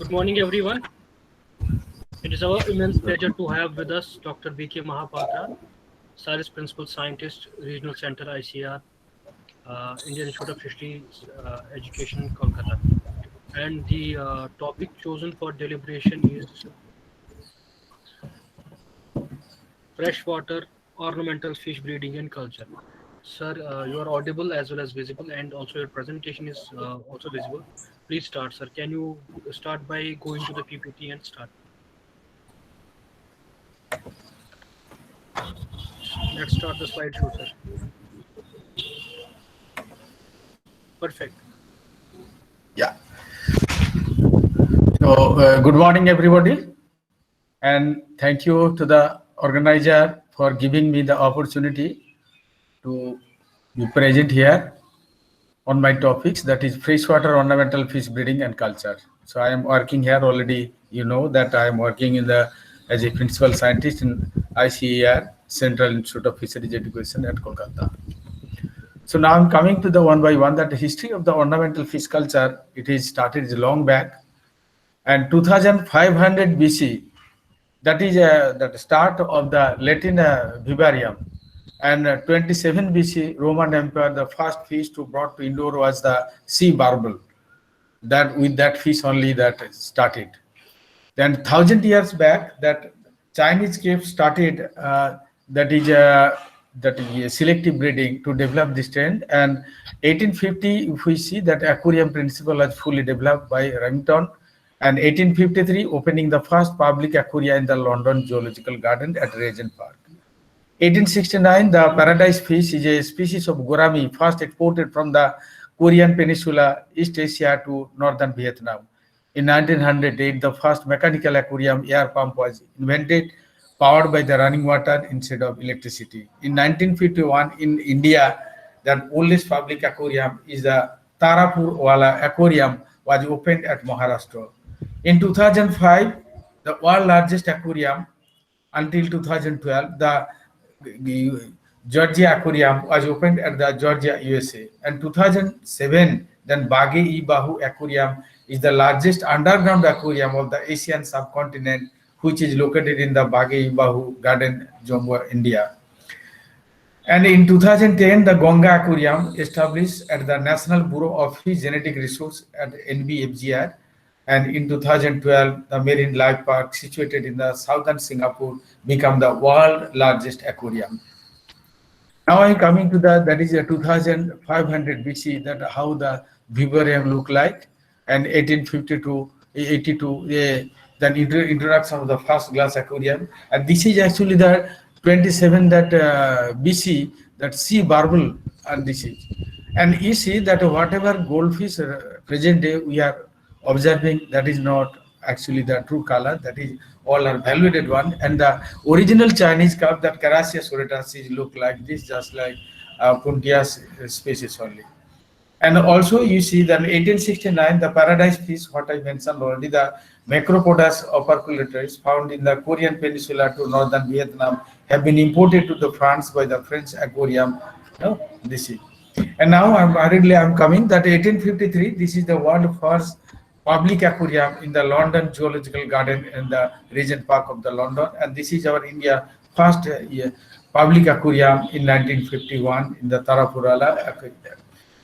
Good morning, everyone. It is our immense pleasure to have with us Dr. B.K. Mahapatra, Science Principal Scientist, Regional Center ICR, Indian Institute of Fisheries Education, Kolkata. And the topic chosen for deliberation is freshwater ornamental fish breeding and culture. Sir, you are audible as well as visible, and also your presentation is also visible. Please start, sir. Can you start by going to the PPT and start? Let's start the slideshow, sir. Perfect. Yeah. So, good morning, everybody. And thank you to the organizer for giving me the opportunity to be present here on my topics, that is freshwater ornamental fish breeding and culture. So I am working here already. You know that I am working as a principal scientist in ICAR, Central Institute of Fisheries Education at Kolkata. So now I'm coming to the one by one, that the history of the ornamental fish culture. It is started long back, and 2500 BC, that is the start of the Latin vivarium, and 27 BC Roman Empire, the first fish to brought to Indore was the sea barbel. That with that fish only that started. Then 1,000 years back, that Chinese caves started, that is selective breeding to develop this trend. And 1850, if we see that aquarium principle was fully developed by Remington, and 1853 opening the first public aquaria in the London Zoological Garden at Regent Park. 1869, the paradise fish is a species of gourami first exported from the Korean Peninsula, East Asia to northern Vietnam. In 1908, the first mechanical aquarium air pump was invented, powered by the running water instead of electricity. In 1951, in India, the oldest public aquarium is the Tarapur Wala Aquarium, was opened at Maharashtra. In 2005, the world largest aquarium until 2012, the Georgia Aquarium was opened at the Georgia, USA. And 2007, then Baghe-e-Bahu Aquarium is the largest underground aquarium of the Asian subcontinent, which is located in the Baghe-e-Bahu Garden, Jammu, India. And in 2010, the Gonga Aquarium established at the National Bureau of Fish Genetic Resource at NBFGR. And in 2012, the Marine Life Park situated in the southern Singapore became the world largest aquarium. Now I'm coming to that is a 2500 BC, that how the vivarium look like, and 1852, 82, then introduction of the first glass aquarium. And this is actually the 27 that BC, that sea barbel, and this is. And you see that whatever goldfish present day we are observing, that is not actually the true color, that is all are valuated one. And the original Chinese carp, that Carasia suritatis, look like this, just like Puntia's species only. And also you see that in 1869, the paradise fish, what I mentioned already, the Macropodus operculatoris, found in the Korean Peninsula to northern Vietnam, have been imported to the France by the French aquarium. This is. And now I'm coming that 1853, this is the world first public aquarium in the London Zoological Garden in the Regent Park of the London. And this is our India first public aquarium in 1951 in the Tarapurala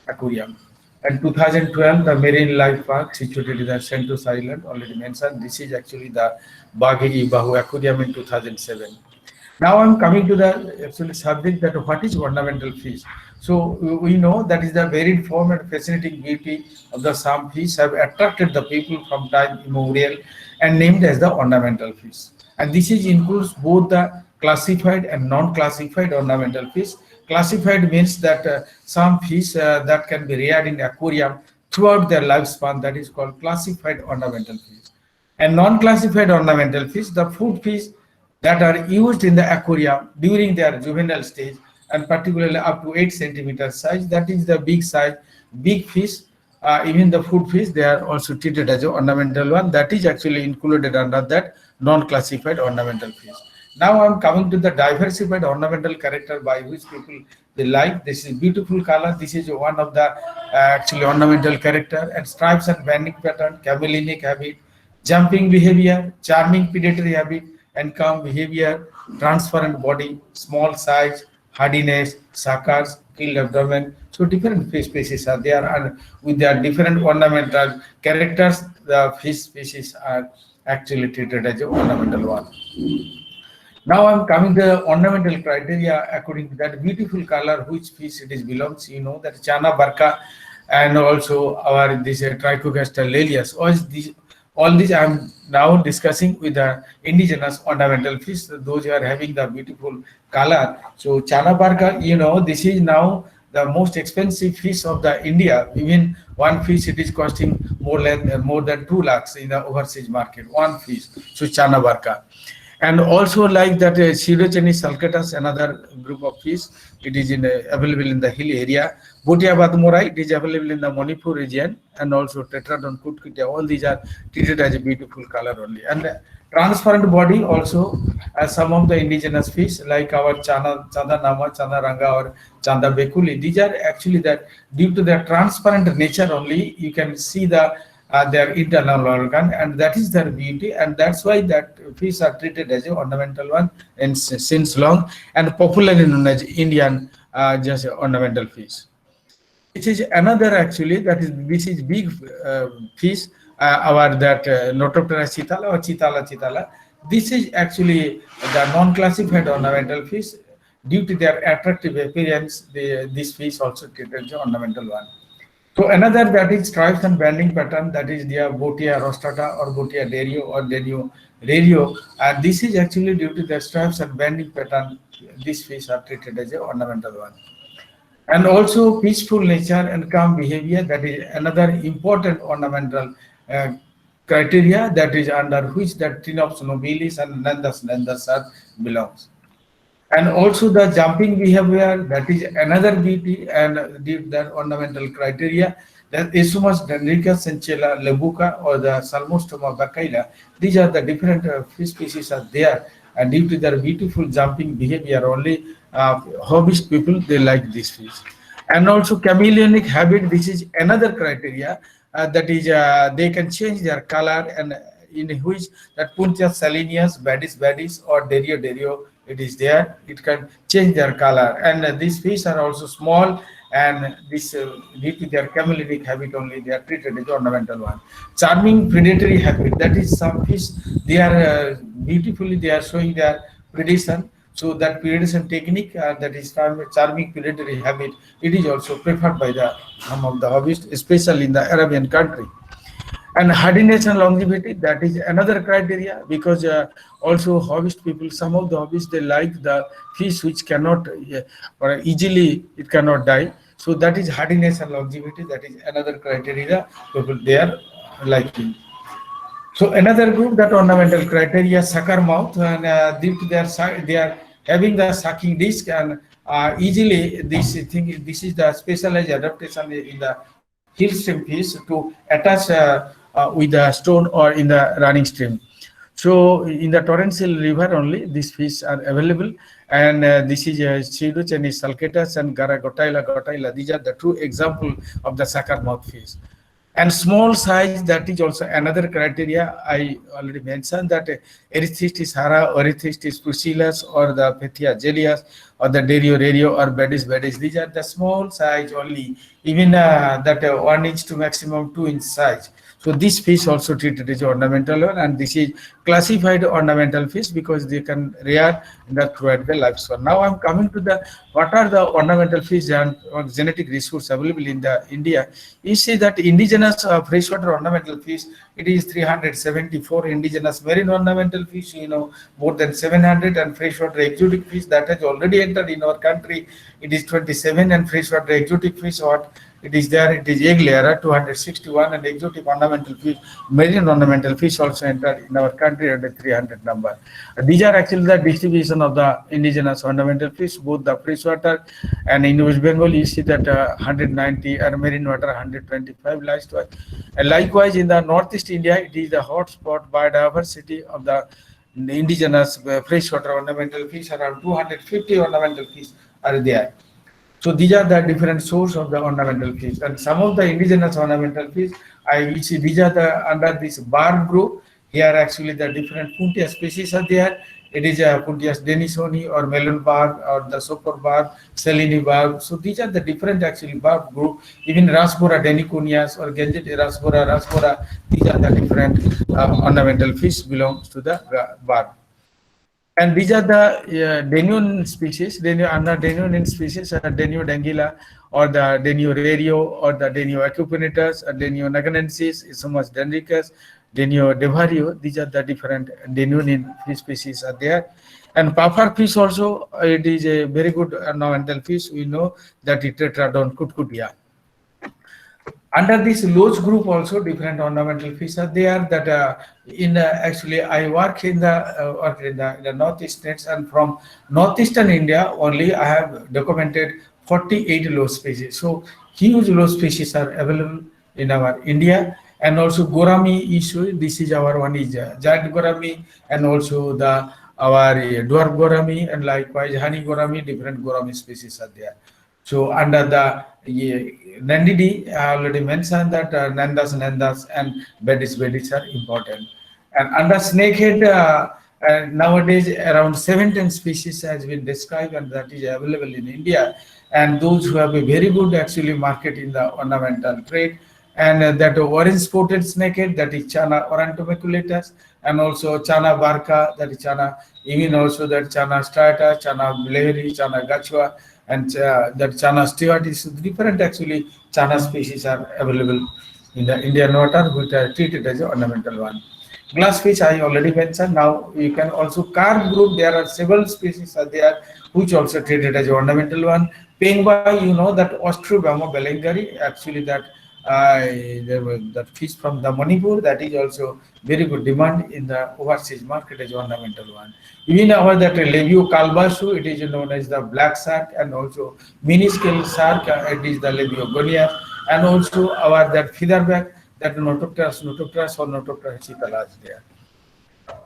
Aquarium. And 2012, the Marine Life Park situated in the Sentosa Island, already mentioned. This is actually the Baghe-e-Bahu Aquarium in 2007. Now I'm coming to the actual subject, that what is ornamental fish. So we know that is the varied form and fascinating beauty of the some fish have attracted the people from time immemorial and named as the ornamental fish. And this includes both the classified and non-classified ornamental fish. Classified means that some fish that can be reared in aquarium throughout their lifespan, that is called classified ornamental fish. And non-classified ornamental fish, the food fish that are used in the aquarium during their juvenile stage, and particularly up to 8 centimeters size, that is the big size, big fish. Even the food fish, they are also treated as an ornamental one, that is actually included under that non-classified ornamental fish. Now I'm coming to the diversified ornamental character by which people they like. This is beautiful color. This is one of the actually ornamental character, and stripes and banding pattern, chameleonic habit, jumping behavior, charming predatory habit, and calm behavior, transparent body, small size, hardiness, suckers, killed abdomen. So different fish species are there, and with their different ornamental characters, the fish species are actually treated as a ornamental one. Now I'm coming to the ornamental criteria according to that beautiful color, which fish it is belongs. You know that Chana Barca and also our this Trichogastra lelius. All these I'm now discussing with the indigenous ornamental fish, those who are having the beautiful color. So Chana Barca, you know, this is now the most expensive fish of the India. Even one fish it is costing more than 2 lakhs in the overseas market. One fish. So Chana Barca. And also like that Pseudochenis sulcatus, another group of fish, it is available in the hill area. Botia badmorai, it is available in the Manipur region, and also Tetradon kutkutia, all these are treated as a beautiful color only. And transparent body also, as some of the indigenous fish like our Chanda Nama, Chanda Ranga or Chanda Bekuli, these are actually that due to their transparent nature only, you can see their internal organ, and that is their beauty, and that's why that fish are treated as an ornamental one and since long, and popularly known as Indian just ornamental fish. This is another actually this is big fish, our that Notoptera chitala or chitala. This is actually the non-classified ornamental fish. Due to their attractive appearance, this fish also treated as an ornamental one. So another that is stripes and banding pattern, that is their Botia rostrata or Botia derio or derio rario, and this is actually due to their stripes and banding pattern. These fish are treated as an ornamental one. And also peaceful nature and calm behavior, that is another important ornamental criteria that is under which that Trinops nobilis and Nandus belongs. And also the jumping behavior, that is another beauty and that ornamental criteria. That Esumas dendrica, Senchella, Lebuca, or the Salmostoma bacaila, these are the different fish species are there, and due to their beautiful jumping behavior, only hobbyist people they like this fish. And also chameleonic habit, this is another criteria that is they can change their color, and in which that Puntia salinius, badis, or derio, it is there, it can change their color, and these fish are also small, and this due to their chameleonic habit only they are treated as ornamental one. Charming predatory habit, that is some fish they are beautifully they are showing their predation. So that predation technique, that is charming predatory habit, it is also preferred by some of the hobbyists, especially in the Arabian country. And hardiness and longevity, that is another criteria, because also hobbyist people, some of the hobbyists they like the fish which cannot or easily it cannot die. So that is hardiness and longevity, that is another criteria people they are liking. So another group that ornamental criteria, sucker mouth, and due to their they are having the sucking disc, and easily this is the specialized adaptation in the hill stream fish to attach with the stone or in the running stream. So in the torrential river only these fish are available, and this is Pseudochenis sulcatus and Gottyla. These are the true example of the sucker mouth fish. And small size, that is also another criteria. I already mentioned that Erythrictis hara, Erythrictis pusillus, or the Pethia gelias, or the derio rario, or badis, these are the small size only, even that 1 inch to maximum 2 inch size. So this fish also treated as ornamental one, and this is classified ornamental fish because they can rear throughout their lifespan. Now I'm coming to what are the ornamental fish and genetic resource available in the India. You see that indigenous freshwater ornamental fish, it is 374 indigenous marine ornamental fish, more than 700, and freshwater exotic fish that has already entered in our country, it is 27, and freshwater exotic fish it is there, it is egg layer 261, and exotic ornamental fish, marine ornamental fish also entered in our country under 300 number. These are actually the distribution of the indigenous ornamental fish, both the freshwater, and in West Bengal you see that 190, and marine water 125 likewise. And likewise in the northeast India, it is the hotspot biodiversity of the indigenous freshwater ornamental fish. Around 250 ornamental fish are there. So these are the different sources of the ornamental fish, and some of the indigenous ornamental fish, I see these are under this barb group. Here actually the different Puntia species are there. It is Puntias denisoni or melon barb or the super barb, Selini barb. So these are the different actually barb group. Even Rasbora deniconias or Genjit rasbora. These are the different ornamental fish belongs to the barb. And these are the Denion species, under Denion species, Denio dangula, or the Denio rario, or the Denio acupunatus, or Denio naganensis, Isomus dendricus, Denio devario. These are the different Denion fish species are there. And puffer fish also, it is a very good ornamental fish. We know that it Tetradon kutkutia. Under this Loach group also different ornamental fish are there that actually I work in the northeast states, and from northeastern India only I have documented 48 Loach species. So huge Loach species are available in our India. And also Gorami issue, this is our one is giant Gorami, and also the our dwarf Gorami, and likewise honey Gorami, different Gorami species are there. So under the Nandidi, I already mentioned that Nandas and Bedis are important. And under snakehead, nowadays around 17 species has been described, and that is available in India. And those who have a very good actually market in the ornamental trade. And that orange spotted snakehead, that is Chana orantomaculatus, and also Chana barca, that is Chana, even also that Chana strata, Chana blaveri, Chana gachua, and that Chana stewart is different actually Chana species are available in the Indian water, which are treated as an ornamental one. Glassfish I already mentioned. Now you can also carp group. There are several species are there which also treated as an ornamental one. Pengba, you know that Ostrobama belengari, actually that that fish from the Manipur, that is also very good demand in the overseas market as ornamental one. Even our that Levio calbasu, it is known as the black shark, and also mini-scale shark, it is the Levio gonias, and also our that featherback, that Notopteras or Notopteras cicala is there.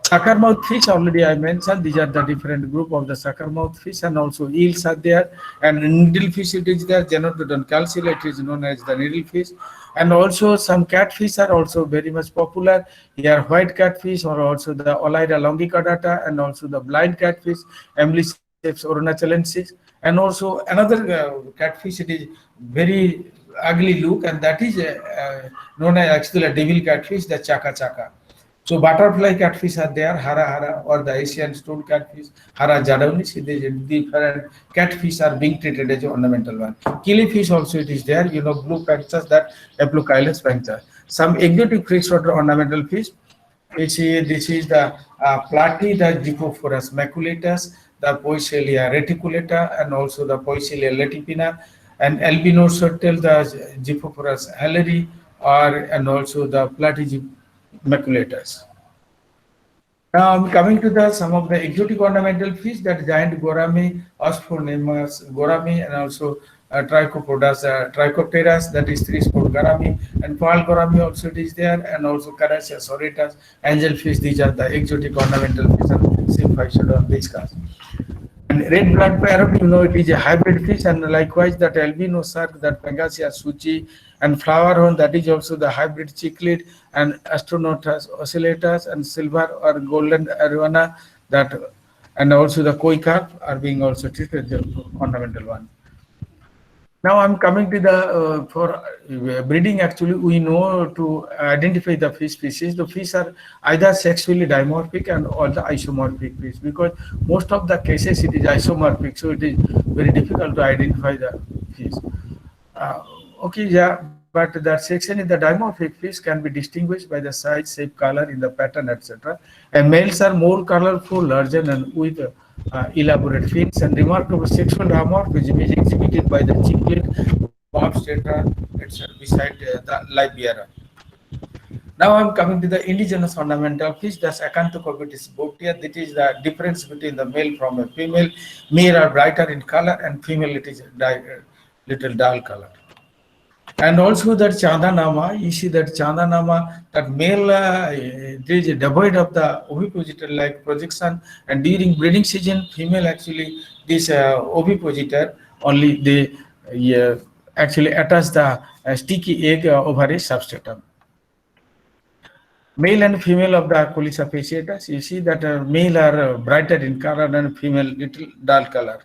Suckermouth fish, already I mentioned, these are the different group of the suckermouth fish, and also eels are there, and needlefish it is there, Genotodon calcilla, it is known as the needlefish, and also some catfish are also very much popular. Here white catfish, or also the Olaida longicordata, and also the blind catfish, Amlyceps ornachalensis, and also another catfish, it is very ugly look, and that is known as actually a devil catfish, the chaka chaka. So butterfly catfish are there, hara or the Asian stone catfish, hara jadaunis. Different catfish are being treated as an ornamental one. Killifish also it is there, you know, blue panthers, that Eplocylus panther. Some exotic freshwater ornamental fish. This is the platy, the Gypophorus maculatus, the Poecilia reticulata, and also the Poecilia latipina, and albino turtle, the Gypophorus halleri, and also the platy maculatus. Now I'm coming to the some of the exotic ornamental fish, that giant gourami, Osphonemus gourami, and also Trichopteras, that is three-spot gourami, and pearl gourami also it is there, and also Carasia soritas, angelfish. These are the exotic ornamental fish, and see I should have discussed. And red blood parrot, you know, it is a hybrid fish, and likewise that albino shark, that Pangasia suchi, and flowerhorn, that is also the hybrid cichlid, and Astronotus oscillatus, and silver or golden arowana, that, and also the koi carp are being also treated as the ornamental one. Now I'm coming to the for breeding. Actually, we know to identify the fish species. The fish are either sexually dimorphic and or the isomorphic fish, because most of the cases it is isomorphic, so it is very difficult to identify the fish. Okay, yeah, but that section in the dimorphic fish can be distinguished by the size, shape, color in the pattern, etc. And males are more colorful, larger, and with elaborate fins, and remarkable sexual dimorphism is exhibited by the cichlid, bobs, etc. beside the Libiera. Now I'm coming to the indigenous ornamental fish, that's Acanthocobetis botia. That is the difference between the male from a female. Male are brighter in color, and female it is little dull color. And also that Chandanama, you see that Chandanama, that male it is devoid of the ovipositor like projection, and during breeding season, female actually this ovipositor only they actually attach the sticky egg over a substratum. Male and female of the Aculisa fasciatus, you see that male are brighter in color and female little dull color.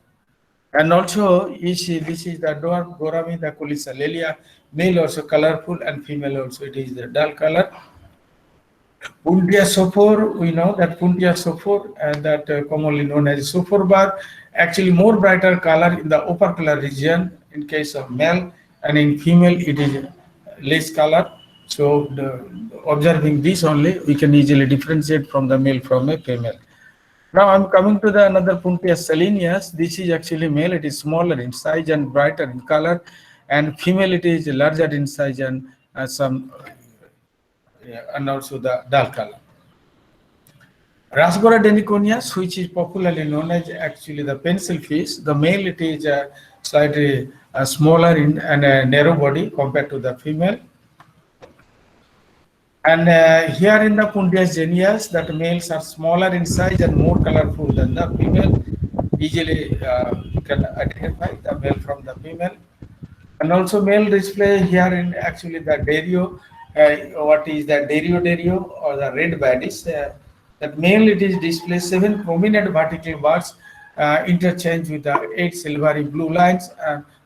And also, you see, this is the dwarf Goramia, the Aculisa lelia, male also colorful and female also it is the dull color. Puntia sophor, we know that Puntia sophor, and that commonly known as sophor bar, actually more brighter color in the opercular region in case of male, and in female it is less color. So observing this only, we can easily differentiate from the male from a female. Now I'm coming to the another Puntia salinius. This is actually male, it is smaller in size and brighter in color, and female it is larger in size and and also the dull color. Rasbora deniconius, which is popularly known as actually the pencil fish, the male it is slightly smaller in and a narrow body compared to the female. And here in the Puntias genius, that males are smaller in size and more colorful than the female. Easily you can identify the male from the female. And also male display here in actually the Dario, what is the Dario or the red baddies. That male it is display 7 prominent vertical bars interchange with the 8 silvery blue lines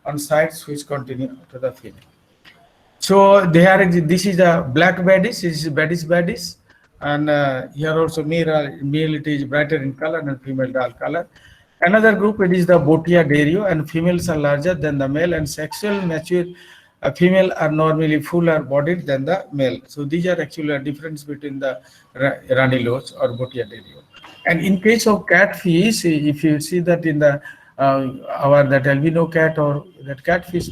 on sides which continue to the female. So this is the black baddies, this is baddies, and here also male it is brighter in color and female dull color. Another group it is the Botia dario, and females are larger than the male, and sexual mature female are normally fuller bodied than the male. So these are actually a difference between the Ranilos or Botia dario. And in case of catfish, if you see that in the that albino cat or that catfish,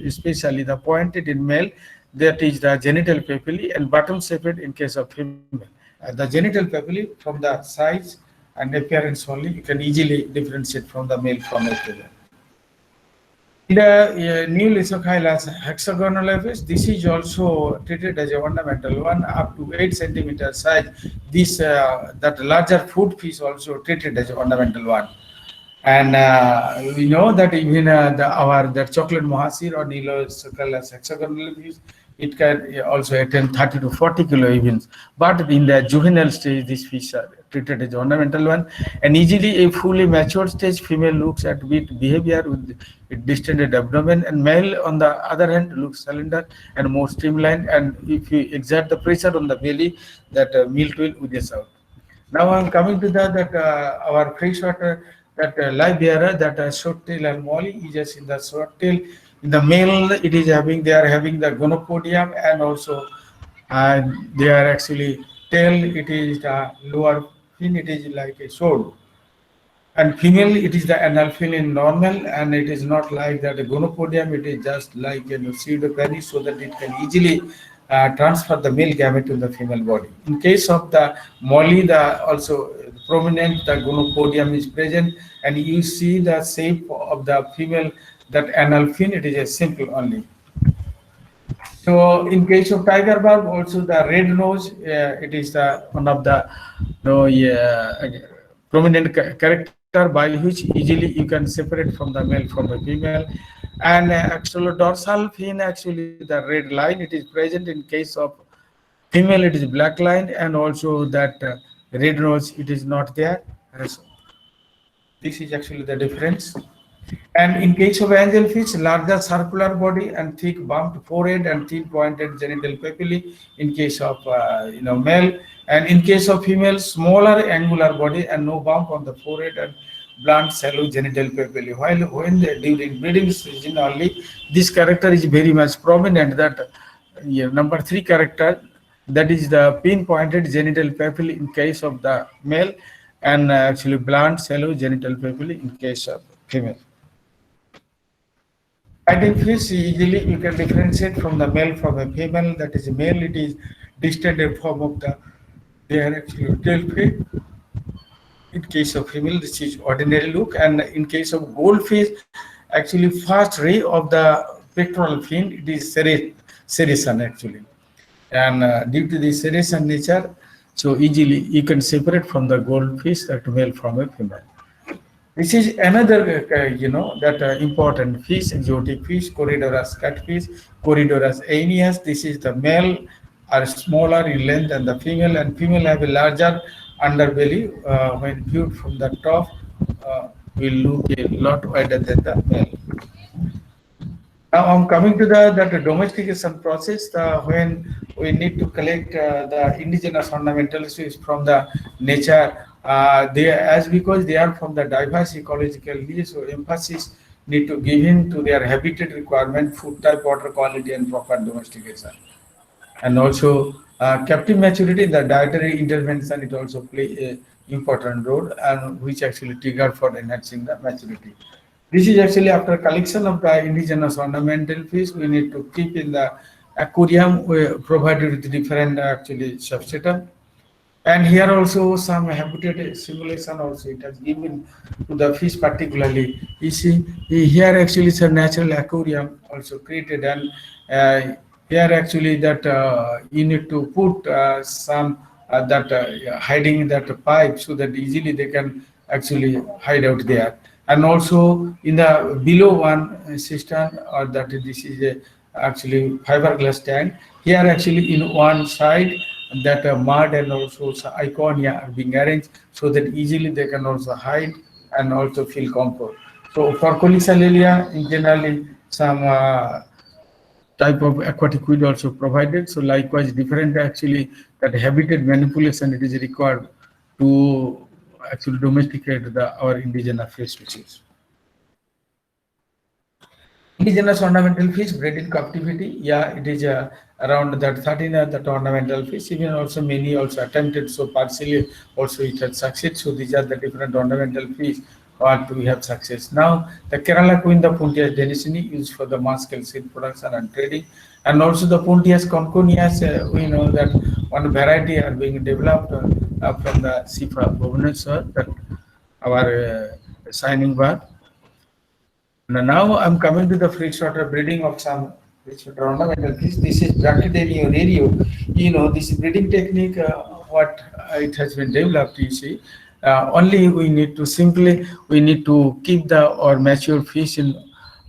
especially the pointed in male, that is the genital papillae, and bottom shaped in case of female. The genital papillae from the size and appearance only, you can easily differentiate from the male from a female. In the new Lysochylas hexagonal, this is also treated as a ornamental one up to 8 centimeter size. This that larger food fish also treated as a ornamental one. And we know that even the chocolate mohasir or Lysochylas hexagonal fish, it can also attain 30 to 40 kilo even. But in the juvenile stage, these fish are treated as ornamental one. And easily a fully matured stage, female looks at with behavior with distended abdomen, and male on the other hand looks slender and more streamlined. And if you exert the pressure on the belly, that milk will ooze out. Now I'm coming to our freshwater live bearer, that short tail and molly is just in the short tail. In the male, it is they are having the gonopodium, and also they are actually tail, it is the lower fin, it is like a sword. And female, it is the anal fin in normal, and it is not like that. The gonopodium, it is just like pseudopenis, so that it can easily transfer the male gamete to the female body. In case of the molly, the also prominent the gonopodium is present, and you see the shape of the female, that anal fin, it is a simple only. So in case of tiger barb, also the red nose, it is one of the prominent character by which easily you can separate from the male from the female. And actually dorsal fin, actually the red line, it is present. In case of female, it is black line, and also that red nose, it is not there. So this is actually the difference. And in case of angelfish, larger circular body and thick bumped forehead and thin pointed genital papillae in case of male. And in case of female, smaller angular body and no bump on the forehead and blunt shallow genital papillae. While during breeding season only, this character is very much prominent. That number 3 character, that is the pinpointed genital papillae in case of the male, and actually blunt shallow genital papillae in case of female. Fighting fish, easily you can differentiate from the male from a female. That is male, it is distended form of they are actually tail fin. In case of female, this is ordinary look, and in case of goldfish, actually first ray of the pectoral fin, it is serration actually. And due to the serration nature, so easily you can separate from the goldfish that male from a female. This is another, important fish, exotic fish, Corydoras catfish, Corydoras aeneas. This is the male are smaller in length than the female, and female have a larger underbelly. When viewed from the top, will look a lot wider than the male. Now I'm coming to the domestication process. When we need to collect the indigenous ornamental species from the nature, they because they are from the diverse ecological niche, so emphasis need to give in to their habitat requirement, food type, water quality, and proper domestication. And also captive maturity, the dietary intervention, it also play a important role, and which actually trigger for enhancing the maturity. This is actually after collection of the indigenous ornamental fish, we need to keep in the aquarium provided with different actually substratum. And here also some habitat simulation also it has given to the fish particularly. You see here actually it's a natural aquarium also created, and here actually that you need to put some that hiding that pipe so that easily they can actually hide out there. And also in the below one system, or that this is a actually fiberglass tank. Here actually in one side that mud and also iconia are being arranged so that easily they can also hide and also feel comfort. So for Coleoxylalia, in generally some type of aquatic weed also provided. So likewise, different actually that habitat manipulation it is required to actually domesticate our indigenous fish species. Indigenous ornamental fish bred in captivity, yeah, it is around that 13 that ornamental fish. Even also many also attempted, so partially also it had success. So these are the different ornamental fish what we have success. Now the Kerala queen, the Puntias denisini, used for the mass scale seed production and trading, and also the Puntias conconias. We know that one variety are being developed from the Sifa Bhubaneswar, that our signing bird. Now I'm coming to the freshwater breeding of some freshwater ornamental fish. This is Brachydenio rerio. You know, this breeding technique, what it has been developed, you see. Only we need to keep the or mature fish in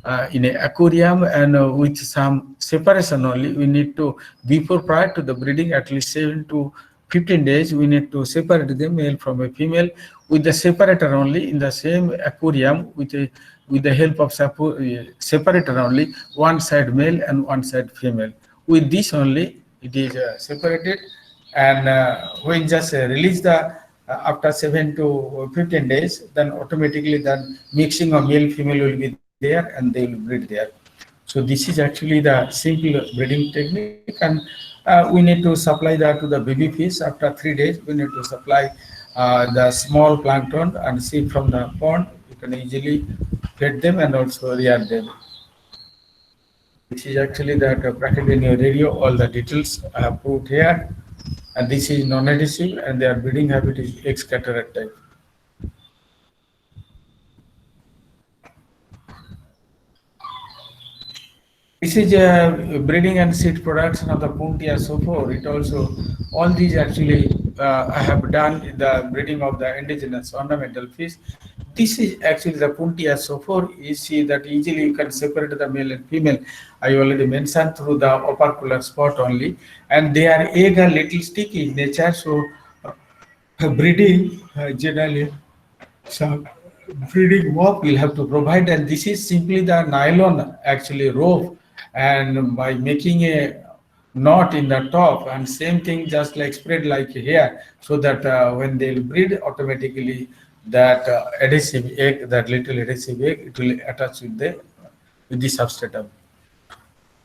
an aquarium, and with some separation only. We need to, before prior to the breeding, at least 7 to 15 days, we need to separate the male from a female with the separator only in the same aquarium with the help of separator only, one side male and one side female. With this only it is separated, and when just release the after 7 to 15 days, then automatically then mixing of male female will be there and they will breed there. So this is actually the simple breeding technique, and we need to supply that to the baby fish. After 3 days, we need to supply the small plankton and seed from the pond. You can easily feed them and also rear them. This is actually that Brachydenio rerio. All the details I have put here, and this is non-adhesive, and their breeding habit is egg scatterer type. This is breeding and seed production of the Puntia sophor. It also, all these actually I have done the breeding of the indigenous ornamental fish. This is actually the Puntia sophor. You see that easily you can separate the male and female. I already mentioned through the opercular spot only, and they are egg a little sticky in nature. So breeding generally some breeding work will have to provide, and this is simply the nylon actually rope, and by making a knot in the top, and same thing just like spread like here, so that when they will breed automatically that adhesive egg, that little adhesive egg, it will attach with the substratum.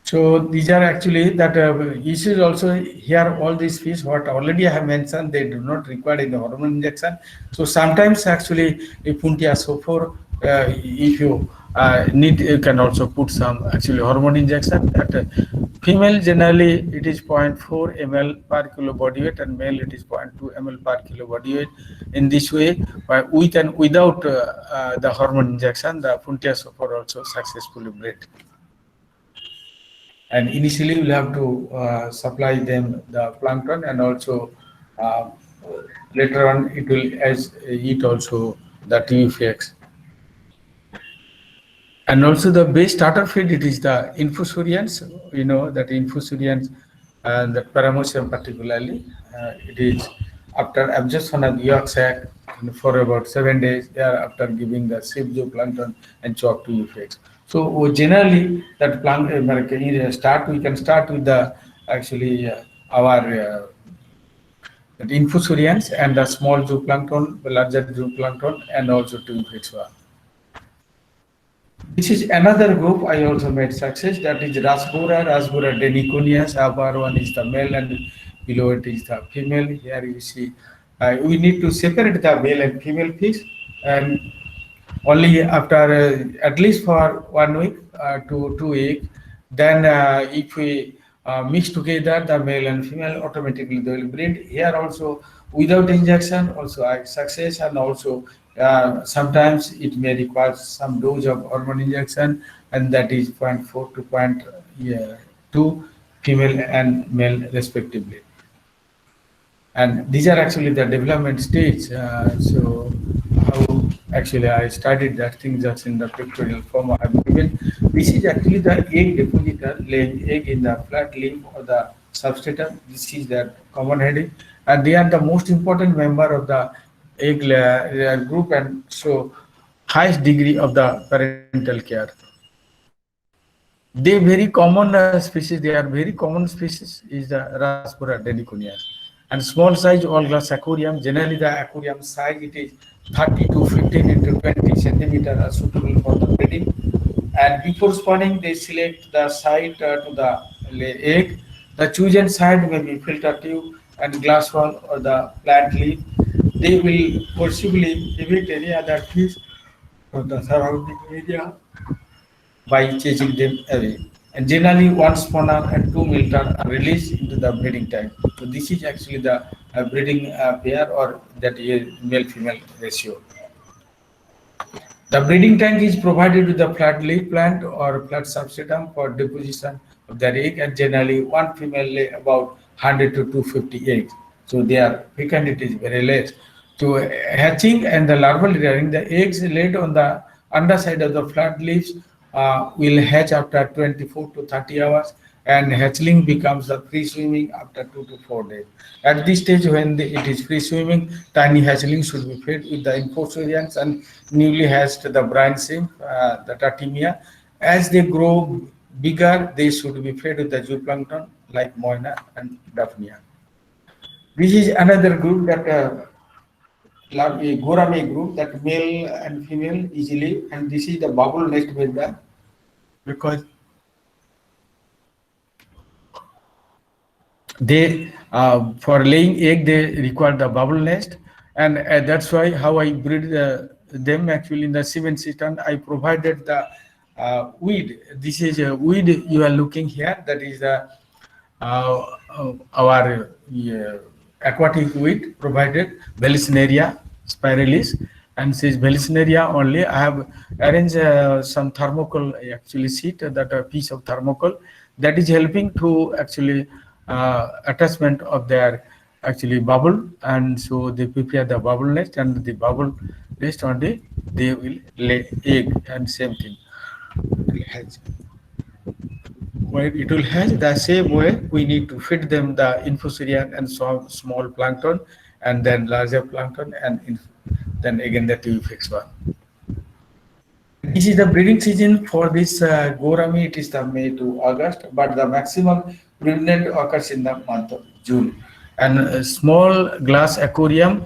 So these are actually that issues also here. All these fish, what already I have mentioned, they do not require any hormone injection. So sometimes actually, if Puntia sophor, if you need, you can also put some actually hormone injection. That female generally it is 0.4 ml per kilo body weight, and male it is 0.2 ml per kilo body weight. In this way, with and without the hormone injection, the Puntia sophor also successfully bred. And initially we'll have to supply them the plankton, and also later on it will eat also the TUFX. And also the base starter feed, it is the infusorians. You know that infusorians and the paramecium particularly, it is after absorption of yolk sac for about 7 days, they are after giving the sip zooplankton and chalk to effects. So generally that plant start, we can start with the actually our the infusorians and the small zooplankton, the larger zooplankton, and also to infexua. This is another group I also made success, that is Rasbora deniconius. Upper one is the male and below it is the female. Here you see, we need to separate the male and female fish, and only after at least for 1 week to 2 weeks. Then if we mix together the male and female, automatically they will breed. Here also without injection, also success, and also sometimes it may require some dose of hormone injection, and that is zero point 0.4 to 0.2 female and male respectively. And these are actually the development stage. So how actually I studied that thing just in the pictorial form I have given. This is actually the egg depositor laying egg in the flat leaf or the substratum. This is the common heading, and they are the most important member of the egg layer group, and so highest degree of the parental care. They very common species. They are very common species is the Rasbora deniconius. And small size all glass aquarium. Generally, the aquarium size it is 30 to 15 into 20 centimeter are suitable for the breeding. And before spawning, they select the site to the egg. The chosen site may be filter tube and glass wall or the plant leaf. They will forcibly evict any other fish from the surrounding area by chasing them away. And generally, one spawner and two milter are released into the breeding time. So this is actually the breeding pair, or that male-female ratio. The breeding tank is provided with the flat leaf plant or flat substratum for deposition of their egg, and generally one female lay about 100 to 250 eggs. So their fecundity is very less. So hatching and the larval rearing, the eggs laid on the underside of the flat leaves will hatch after 24 to 30 hours, and hatchling becomes the free swimming after 2 to 4 days. At this stage, when it is free swimming, tiny hatchlings should be fed with the infusorians and newly hatched the brine shrimp, the Tatimia. As they grow bigger, they should be fed with the zooplankton like Moina and Daphnia. This is another group that Gourami group, that male and female easily, and this is the bubble nest member, because they for laying egg they require the bubble nest, and that's why how I breed them actually in the cement system. I provided the weed. This is a weed you are looking here. That is our aquatic weed provided, Bellisneria spiralis, and this Bellisneria only. I have arranged some thermocol actually sheet, that a piece of thermocol that is helping to actually attachment of their actually bubble, and so they prepare the bubble nest, and the bubble nest only they will lay egg, and same thing when it will hatch, the same way we need to feed them the infusorian and some small plankton, and then larger plankton, and then again the TUFX one. This is the breeding season for this Gourami. It is the May to August, but the maximum breeding occurs in the month of June. And a small glass aquarium,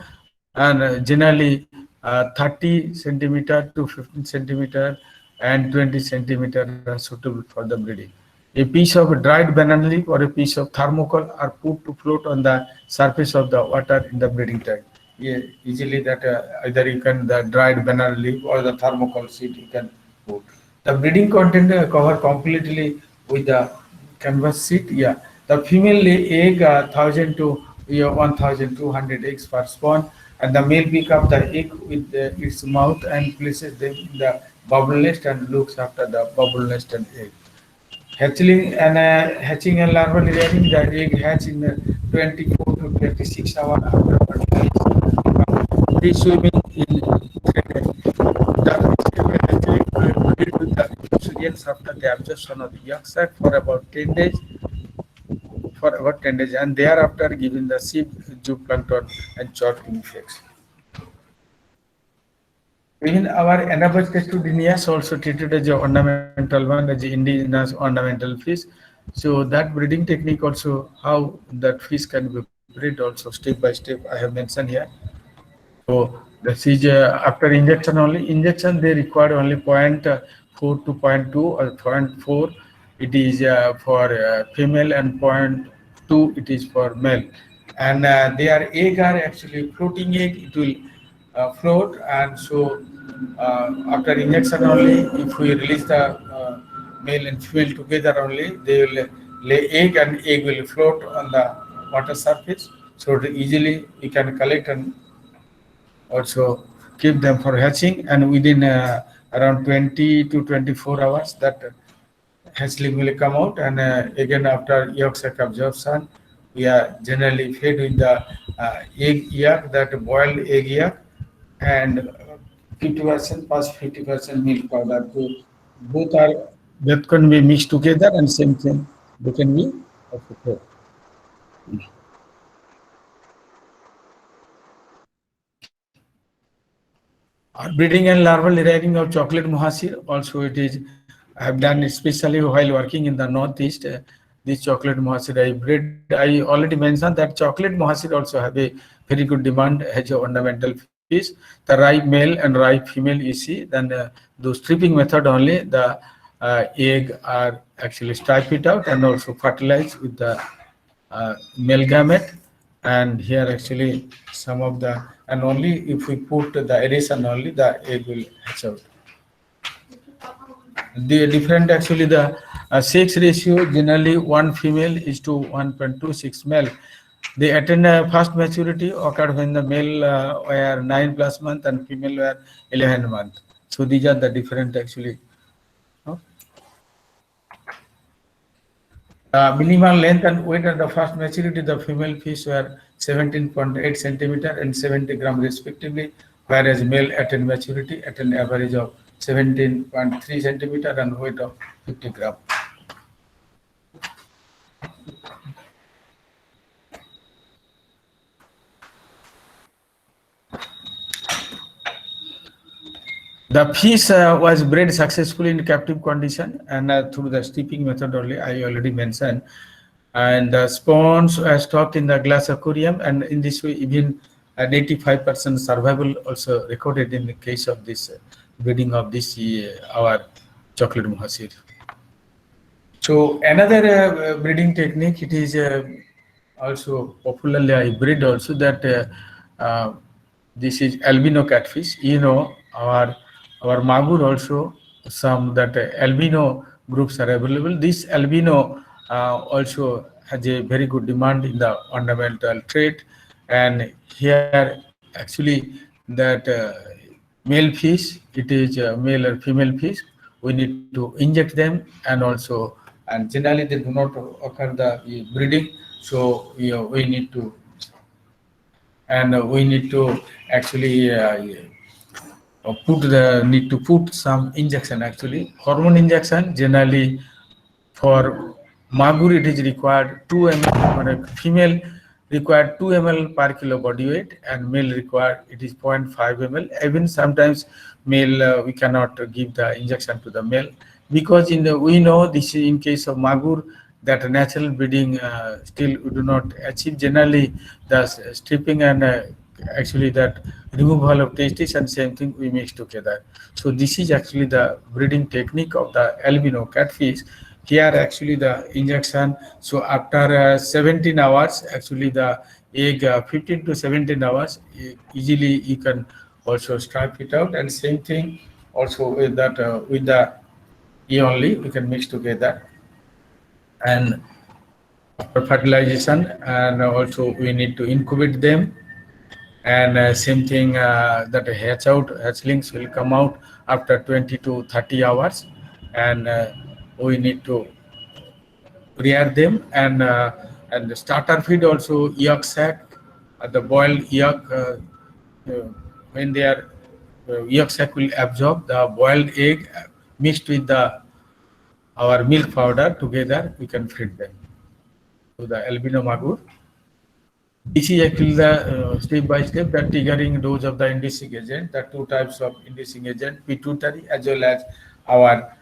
and generally 30 centimeter to 15 centimeter and 20 centimeter are suitable for the breeding. A piece of dried banana leaf or a piece of thermocol are put to float on the surface of the water in the breeding tank. Yeah, easily that either you can the dried banana leaf or the thermocol sheet you can put. The breeding content cover completely with the canvas sheet. Yeah, the female lay egg 1,000 to 1,200 eggs per spawn, and the male pick up the egg with its mouth and places them in the bubble nest and looks after the bubble nest and egg. Hatching and larval rearing, the egg hatch in 24 to 26 hours after fertilization. Free swimming in 3 days. The hatchling will breed with the infusorians after the absorption of the yolk sac for about 10 days. for about 10 days, and thereafter giving the seed, zooplankton, and chortle effects. Even our Anabatestudineas also treated as a ornamental one, as the indigenous ornamental fish. So that breeding technique also, how that fish can be bred also step by step, I have mentioned here. So this is after injection only. Injection they require only 0.4 to 0.2 or 0.4. It is for female, and 0.2 it is for male. And their egg are actually floating egg. It will float, and so after injection only, if we release the male and female together only, they will lay egg, and egg will float on the water surface. So easily we can collect and also keep them for hatching, and within around 20 to 24 hours that hatchling will come out. And again after yolk sac absorption, we are generally fed with the egg yolk, that boiled egg yolk, and 50% plus 50% milk powder. So both are, that can be mixed together, and same thing they can be also fed. Breeding and larval rearing of chocolate mohasir also, it is, I have done especially while working in the northeast. This chocolate mohasir I bred. I already mentioned that chocolate mohasir also have a very good demand as a ornamental fish. The ripe male and ripe female you see, then those stripping method only, the egg are actually strip it out and also fertilized with the male gamete. And here actually some of the, and only if we put the aeration only, the egg will hatch out. The different actually the sex ratio, generally one female is to 1.26 male. They attain first maturity occurred when the male were 9+ months and female were 11 months. So these are the different actually. Minimal length and weight at the first maturity, the female fish were 17.8 centimeter and 70 gram respectively, whereas male attained maturity at an average of 17.3 centimeter and weight of 50 gram. The fish was bred successfully in captive condition, and through the steeping method only, I already mentioned. And the spawns are stocked in the glass aquarium, and in this way, even an 85% survival also recorded in the case of this breeding of this our chocolate mohasir. So another breeding technique, it is also popularly I breed also, that this is albino catfish. You know, our magur also, some that albino groups are available. This albino also has a very good demand in the ornamental trade. And here actually that male fish, it is male or female fish, we need to inject them, and also, and generally they do not occur the breeding. So we need to, and we need to actually need to put some injection, actually hormone injection. Generally for magur it is required 2 ml, female required 2 ml per kilo body weight, and male required it is 0.5 ml. Even sometimes male we cannot give the injection to the male, because in the, we know this is in case of magur that natural breeding still we do not achieve. Generally the stripping and actually that removal of testes and same thing we mix together. So this is actually the breeding technique of the albino catfish. Here actually the injection, so after 17 hours actually the egg 15 to 17 hours easily you can also strip it out, and same thing also with that with the only we can mix together. And after fertilization, and also we need to incubate them, and same thing that hatchlings will come out after 20 to 30 hours, and we need to rear them. And the starter feed also yolk sac, the boiled yolk, when they are yolk sac will absorb the boiled egg mixed with the our milk powder together, we can feed them. to the albino magur. This is actually the step by step the triggering dose of the inducing agent. The two types of inducing agent, pituitary as well as our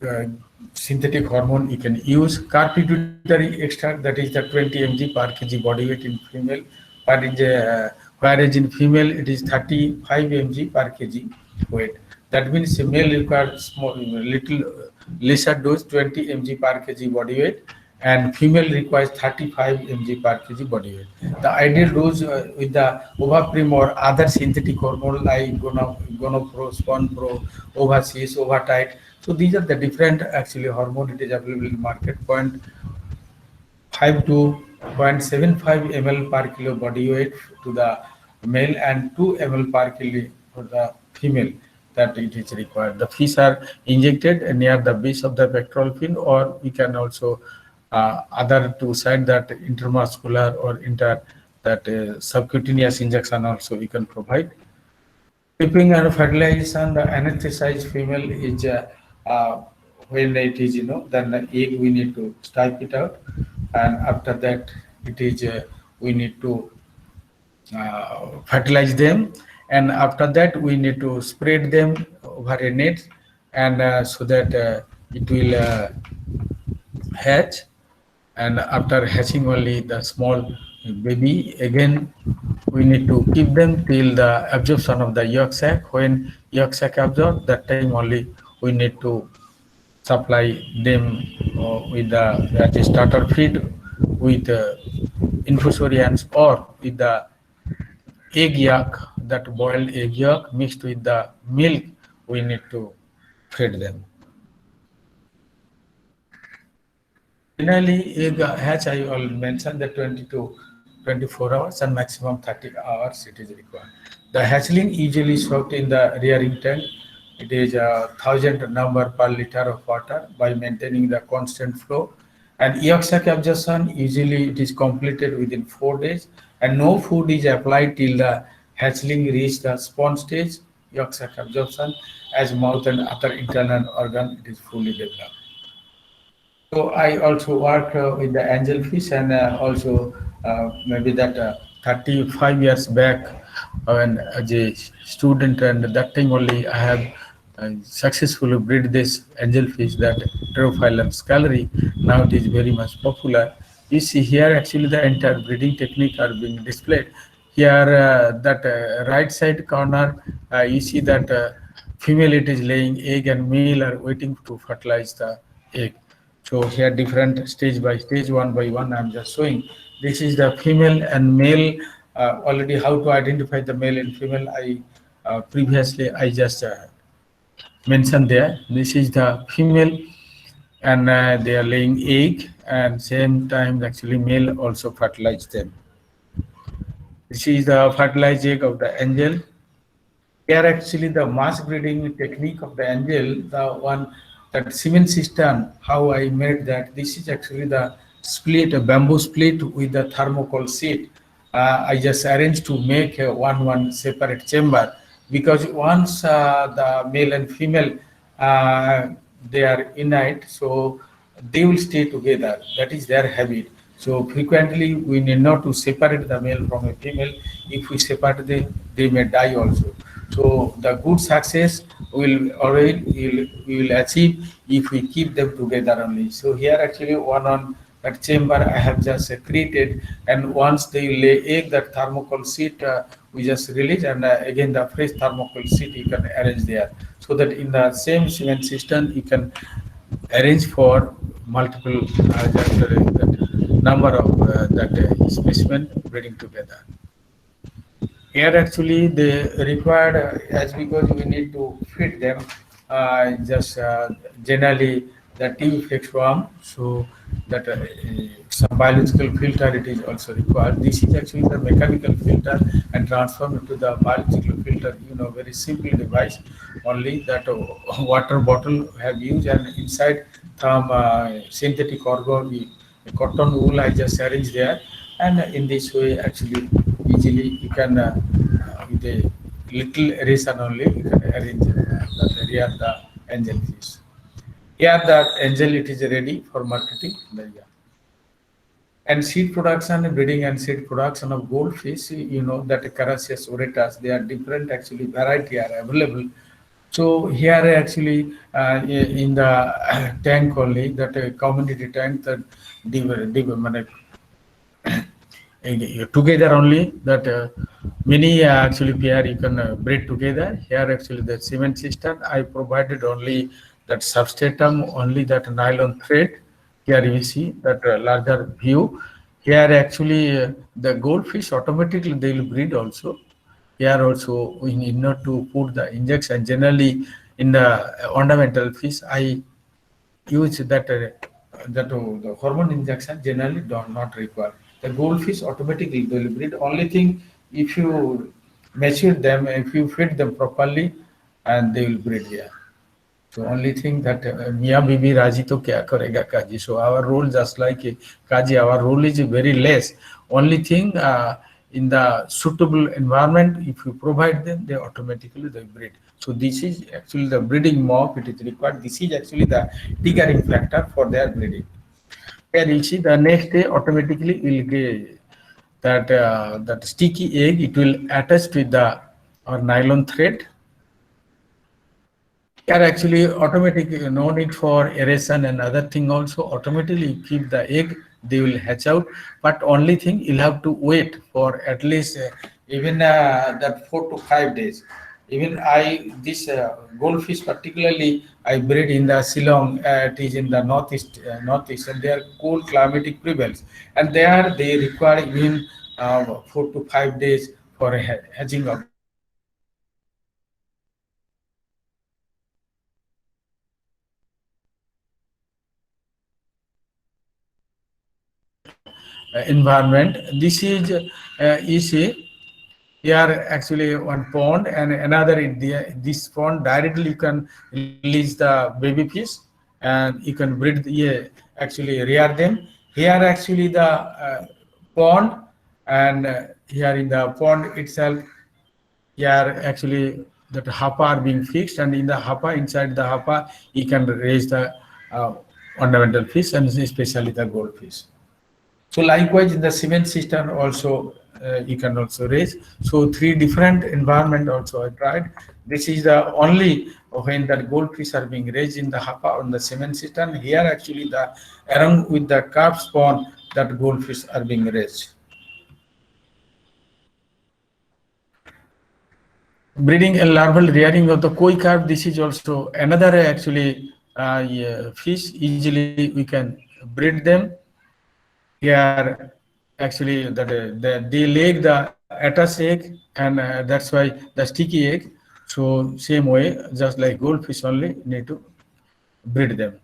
uh, synthetic hormone you can use. Carpituitary extract, that is the 20 mg per kg body weight in female, whereas in female it is 35 mg per kg weight. That means a male requires small, little lesser dose, 20 mg per kg body weight, and female requires 35 mg per kg body weight. The ideal dose with the Ovaprim or other synthetic hormone like Gonopro, Sponpro, Ovasis, Ovatite. So these are the different actually hormone. It is available in market. 0.5 to 0.75 ml per kilo body weight to the male and 2 ml per kilo for the female, that it is required. The fish are injected near the base of the pectoral fin, or we can also other two side, that intramuscular or subcutaneous injection also we can provide. Keeping and fertilization, the anesthetized female is when it is, then the egg we need to type it out, and after that it is we need to fertilize them, and after that we need to spread them over a net, and so that it will hatch, and after hatching only the small baby, again we need to keep them till the absorption of the yolk sac. When yolk sac absorbs, that time only we need to supply them with the starter feed with infusorians, or with the egg yolk, that boiled egg yolk mixed with the milk, we need to feed them. Generally, egg hatch, I will mention that 20 to 24 hours and maximum 30 hours it is required. The hatchling usually soaked in the rearing tank. It is 1,000 number per liter of water by maintaining the constant flow. And yolk sac absorption, usually it is completed within 4 days, and no food is applied till the hatchling reach the spawn stage. Yolk sac absorption, as mouth and other internal organ, it is fully developed. So I also work with the angelfish, and also maybe that 35 years back when as a student, and that time only I have successfully bred this angelfish, that Pterophyllum scalary. Now it is very much popular. You see here actually the entire breeding technique are being displayed. Here that right side corner, you see that female it is laying egg, and male are waiting to fertilize the egg. So here different stage by stage, one by one, I'm just showing. This is the female and male. Already how to identify the male and female, I previously I just mentioned there. This is the female, and they are laying egg, and same time actually male also fertilize them. This is the fertilized egg of the angel. Here actually the mass breeding technique of the angel, the one that semen system, how I made that. This is actually the split, a bamboo split with the thermocol sheet. I just arranged to make one separate chamber, because once the male and female they are unite, so they will stay together. That is their habit. So frequently we need not to separate the male from a female. If we separate them, they may die also. So the good success we will achieve if we keep them together only. So here actually one on that chamber I have just created, and once they lay egg, that thermocol sheet we just release, and again the fresh thermocol sheet you can arrange there, so that in the same semen system you can arrange for multiple that number of that specimen breeding together. Here actually they required, as because we need to feed them, just generally the tube fixed worm, so that some biological filter it is also required. This is actually the mechanical filter and transform into the biological filter, very simple device, only that water bottle have used, and inside some synthetic organ, cotton wool I just arranged there, and in this way actually easily you can with a little reason only you can arrange that area the angel fish. Here the angel it is ready for marketing. And seed production, breeding and seed production of goldfish, you know that Carassius auratus, they are different actually variety are available. So here actually in the tank only, that community tank, that together only, that many actually pair you can breed together. Here actually the cement system I provided only that substratum, only that nylon thread. Here you see that larger view. Here actually the goldfish automatically they will breed also. Here also we need not to put the injection. Generally in the ornamental fish, I use that the hormone injection generally do not require. The goldfish automatically will breed. Only thing, if you mature them, if you feed them properly, and they will breed here. So only thing that Mia Bibi Raji to kya karega Kaji. So our role just like Kaji, our role is very less. Only thing in the suitable environment, if you provide them, they automatically they breed. So this is actually the breeding mob it is required. This is actually the triggering factor for their breeding. Here you see the next day automatically will get that sticky egg. It will attach with the or nylon thread. Here actually automatic, no need for aeration and other thing also. Automatically keep the egg, they will hatch out. But only thing you'll have to wait for at least even that 4 to 5 days. Even this goldfish particularly I breed in the Shillong. It is in the northeast, and there cold climatic prevails, and there they require even 4 to 5 days for hatching of the egg. So this is actually the environment. This is easy. Here actually one pond and another in this pond directly you can release the baby fish and you can breed actually rear them. Here actually the pond, and here in the pond itself, here actually that hopper are being fixed, and in the hopper, inside the hopper you can raise the uh, ornamental fish and especially the goldfish. So likewise in the cement system also you can also raise. So three different environment also I tried. This is the only when that goldfish are being raised in the hapa on the cement system. Here actually the along with the carp spawn that goldfish are being raised. Breeding and larval rearing of the koi carp. This is also another actually fish. Easily we can breed them. Here actually they lay the attach egg, and that's why the sticky egg. So same way just like goldfish only need to breed them.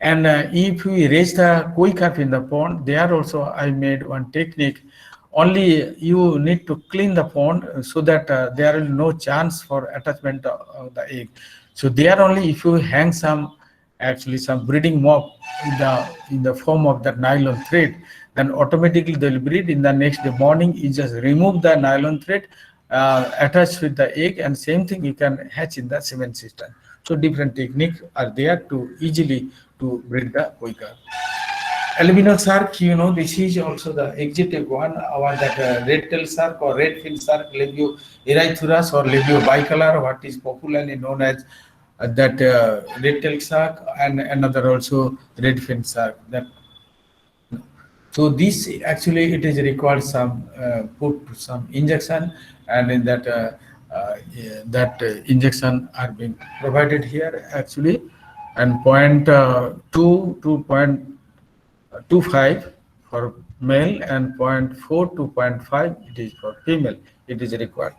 And if we raise the koi carp in the pond, there also I made one technique. Only you need to clean the pond so that there is no chance for attachment of the egg. So there only if you hang some actually some breeding mob in the form of that nylon thread, then automatically they'll breed. In the next day morning, you just remove the nylon thread, attach with the egg, and same thing you can hatch in the cement system. So different techniques are there to easily to breed the koi carp. Albino shark, you know, this is also the exotic one, our that red tail shark or red fin shark, Labio erythrus or Labio bicolor, what is popularly known as that red tail shark, and another also red fin shark. That so this actually it is required some put some injection, and in that injection are being provided here actually, and point 2 to point 0.25 for male and 0.4 to 0.5 it is for female. It is required.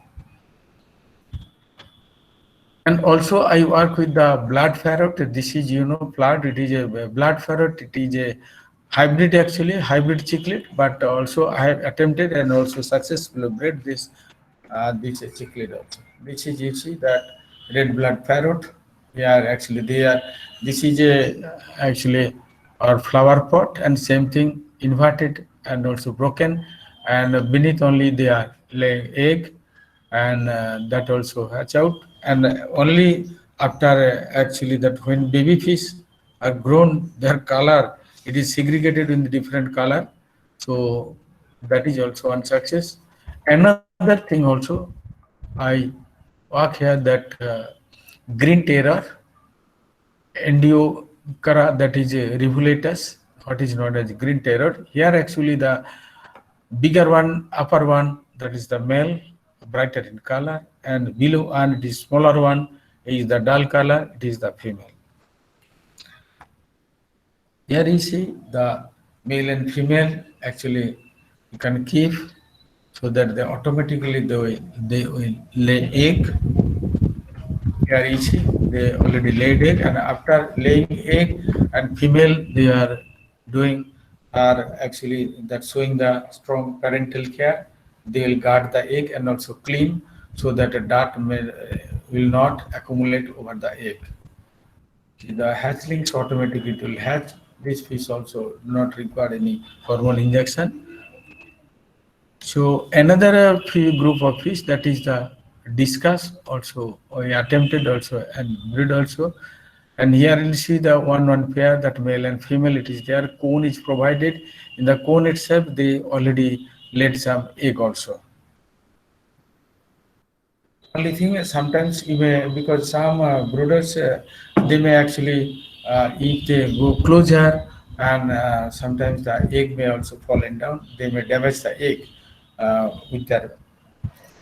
And also I work with the blood ferret. This is, you know, blood. It is a blood ferret. It is a hybrid actually, hybrid cichlid. But also I have attempted and also successfully bred this cichlid also. This is, you see that red blood ferret. Yeah, actually they are. This is a actually our flower pot, and same thing inverted and also broken, and beneath only they are laying egg, and that also hatch out, and only after actually that when baby fish are grown, their color it is segregated in the different color, So that is also one success. Another thing also, I work here that green terror, Endiocara, that is a revuletus, what is known as green terror. Here actually the bigger one, upper one, that is the male, brighter in color, and below and it is smaller one is the dull color, it is the female. Here you see the male and female actually you can keep so that they automatically they will lay egg. Here you see they already laid egg, and after laying egg and female they are doing are actually that showing the strong parental care. They will guard the egg and also clean so that the dirt will not accumulate over the egg. See, the hatchlings automatically it will hatch. This fish also do not require any hormone injection. So another group of fish, that is the discus also, or attempted also and breed also. And here you see the one pair, that male and female, it is there. Cone is provided. In the cone itself, they already laid some egg also. Only thing is sometimes you may, because some brooders they may actually if they go closer, and sometimes the egg may also fallen down. They may damage the egg with their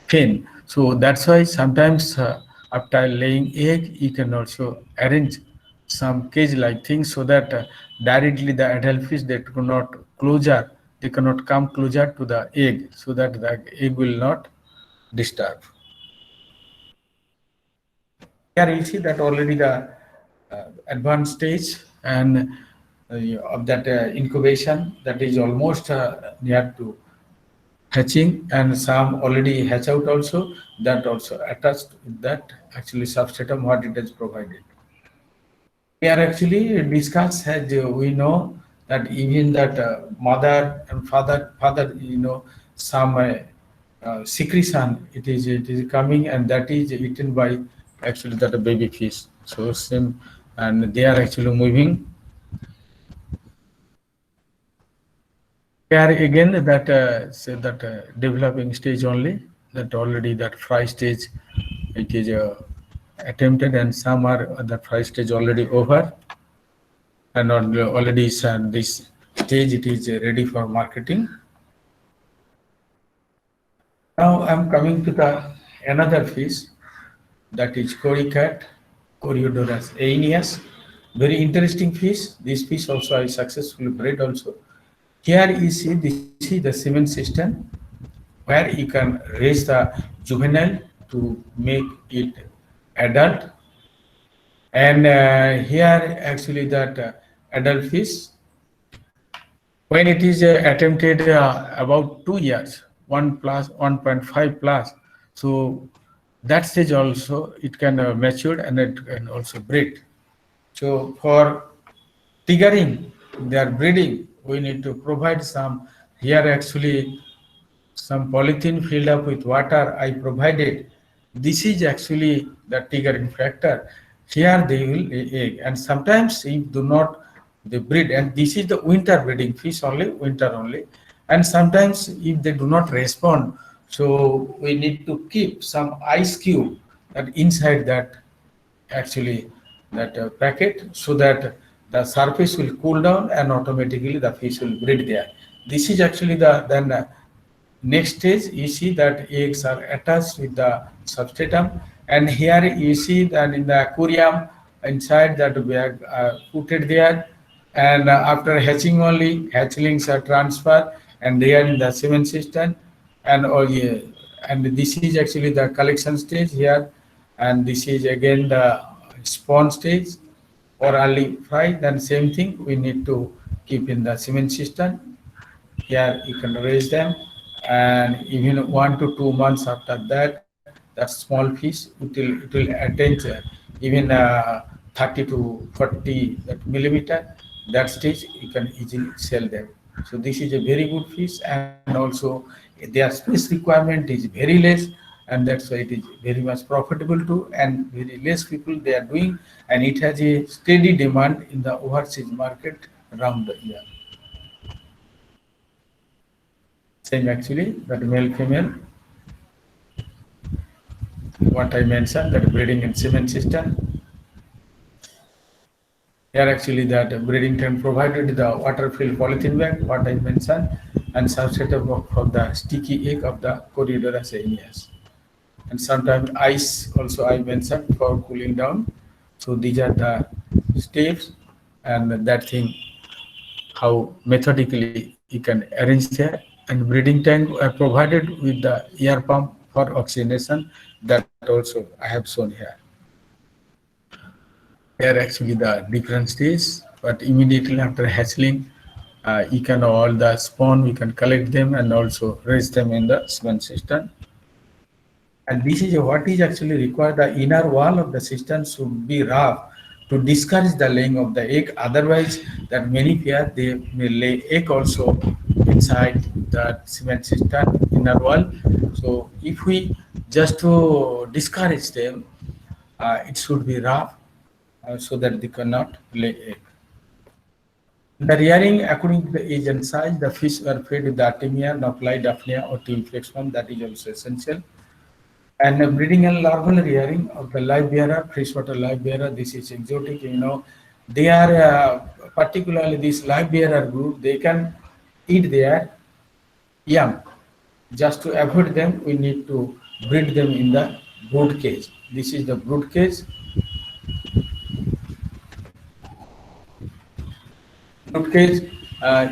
fin. So that's why sometimes after laying egg, you can also arrange some cage-like things so that directly the adult fish they cannot come closer to the egg, so that the egg will not disturb. Here you see that already the advanced stage and of that incubation, that is almost near to hatching, and some already hatch out also, that also attached with that actually substratum what it has provided. We are actually discussed as we know that even that mother and father some secretion it is coming, and that is eaten by actually that baby fish. So same, and they are actually moving. Here again that say that developing stage only, that already that fry stage it is attempted, and some are the fry stage already over, and already this stage it is ready for marketing. Now I'm coming to the another fish, that is corycat, Coryodorus aeneas. Very interesting fish. This fish also I successfully bred also. Here you see this is the semen system where you can raise the juvenile to make it adult, and here actually that adult fish, when it is attempted about 2 years, 1 plus 1.5 plus, so that stage also it can mature and it can also breed. So for triggering their breeding, we need to provide some, here actually some polythene filled up with water I provided. This is actually the triggering factor. Here they will lay egg, and sometimes if do not they breed, and this is the winter breeding fish only, winter only. And sometimes if they do not respond, so we need to keep some ice cube that inside that actually that packet, so that the surface will cool down and automatically the fish will breed there. This is actually the then next stage. You see that eggs are attached with the substratum, and here you see that in the aquarium inside that we are put it there, and after hatching only hatchlings are transferred, and they are in the semen system, and yeah, and this is actually the collection stage here, and this is again the spawn stage or early fry. Then same thing we need to keep in the semen system. Here you can raise them, and even 1 to 2 months after that, that small fish it will attain even 30 to 40 that millimeter. That stage you can easily sell them. So this is a very good fish, and also their space requirement is very less, and that's why it is very much profitable too, and very less people they are doing, and it has a steady demand in the overseas market around the year. Same actually, that male female. What I mentioned, that breeding and semen system. Here actually that breeding can provided the water-filled polythene bag, what I mentioned, and some setup of the sticky egg of the Corydoras aeneas. And sometimes ice also I mentioned for cooling down. So these are the steps and that thing how methodically you can arrange there. And breeding tank are provided with the air pump for oxygenation. That also I have shown here. Here actually the different stage, but immediately after hatchling, you can all the spawn, we can collect them and also raise them in the semen system. And this is what is actually required. The inner wall of the system should be rough to discourage the laying of the egg. Otherwise, that many pair they may lay egg also inside the cement system inner wall. So if we just to discourage them, it should be rough so that they cannot lay egg. The rearing, according to the age and size, the fish are fed with the Artemia, Nocli, Daphnia, or Teamflexum. That is also essential. And breeding and larval rearing of the live bearer, freshwater live bearer, this is exotic, they are particularly this live bearer group, they can eat their young. Just to avoid them, we need to breed them in the brood cage. This is the brood cage. Brood cage,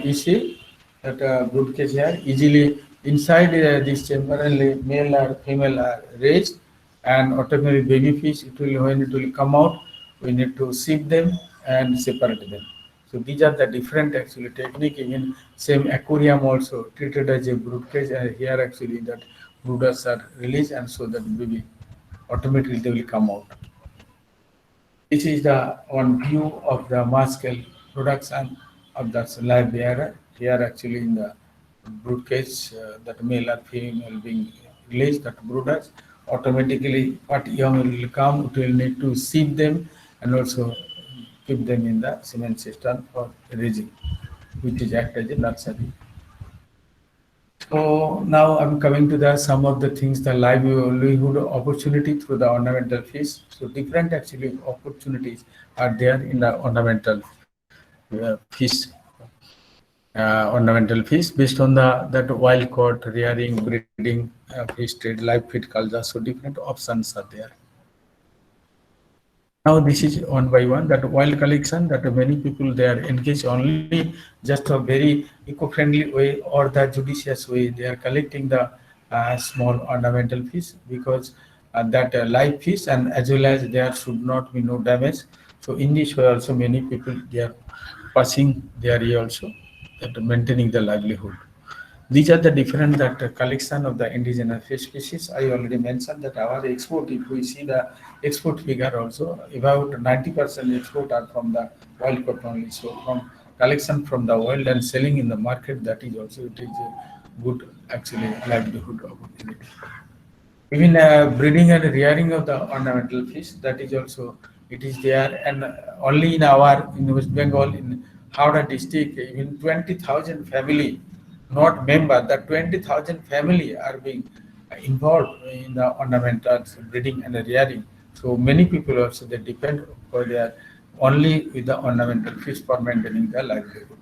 you see that brood cage here, easily inside this chamber, male or female are raised, and automatically baby fish, when it will come out, we need to sieve them and separate them. So these are the different actually technique. In same aquarium also treated as a brood cage, and here actually that brooders are released, and so that baby automatically they will come out. This is the one view of the mass scale production of the live bearer. Here actually in the brood cage, that male or female being released, that brooders automatically what young will come, it will need to sieve them and also keep them in the semen system for raising, which is act as a nursery. So now I'm coming to the some of the things, the livelihood opportunity through the ornamental fish. So different actually opportunities are there in the ornamental fish, based on the that wild caught, rearing, breeding, fish trade, live feed culture. So different options are there. Now this is one by one that wild collection, that many people they are engaged only just a very eco-friendly way or the judicious way. They are collecting the small ornamental fish because that live fish, and as well as there should not be no damage. So in this way also many people they are passing their area also, that maintaining the livelihood. These are the different that collection of the indigenous fish species. I already mentioned that our export, if we see the export figure also, about 90% export are from the wild caught only. So from collection from the wild and selling in the market, that is also it is a good actually livelihood opportunity. Even breeding and rearing of the ornamental fish, that is also it is there, and only in West Bengal in Howrah district, even 20,000 family, not member, the 20,000 family are being involved in the ornamental breeding and rearing. So many people also they depend for their only with the ornamental fish for maintaining the livelihood.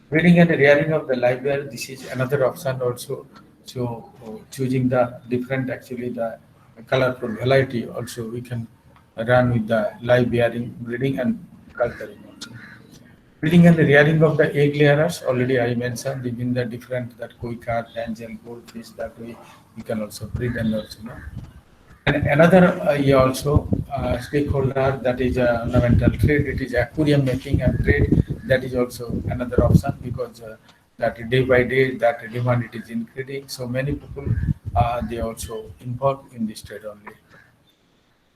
Breeding and rearing of the live bear, this is another option also. So choosing the different actually the colorful variety also we can run with the live bearing, breeding and culturing also. Breeding and rearing of the egg layers, already I mentioned, even the different that koi carp, angel, goldfish, that way we can also breed and also and another also stakeholder, that is ornamental trade. It is aquarium making and trade. That is also another option because that day by day that demand it is increasing. So many people they also involved in this trade only.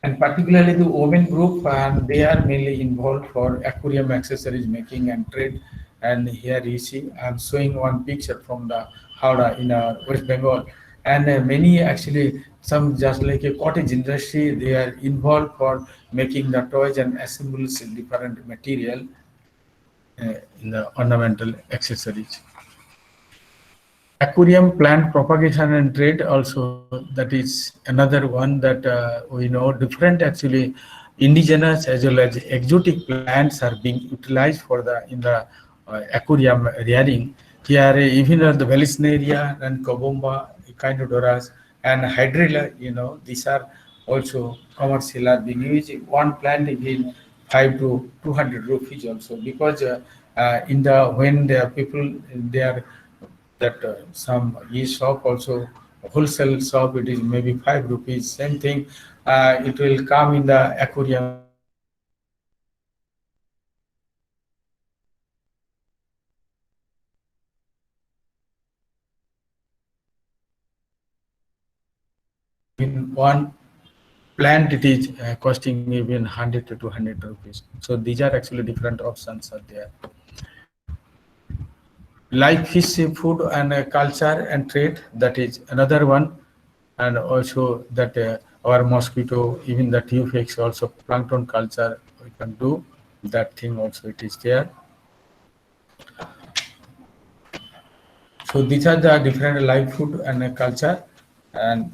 And particularly the women group, and they are mainly involved for aquarium accessories making and trade. And here you see, I'm showing one picture from the Howrah in West Bengal, and many actually some just like a cottage industry, they are involved for making the toys and assembles in different material in the ornamental accessories. Aquarium plant propagation and trade also, that is another one that we know different actually indigenous as well as exotic plants are being utilized for the in the aquarium rearing. Here even the Vallisneria and Cobomba, Echinodoras and Hydrilla, these are also commercial are being used. One plant is 5 to 200 rupees also, because in the when the people they are that some e-shop also wholesale shop, it is maybe 5 rupees, same thing. It will come in the aquarium rearing also, and in one plant it is costing maybe 100 to 200 rupees. So these are actually different options are there. Live fish, seafood, and culture and trade, that is another one. And also that our mosquito, even the tufex, also plankton culture, we can do that thing also, it is there. So these are the different live food and culture, and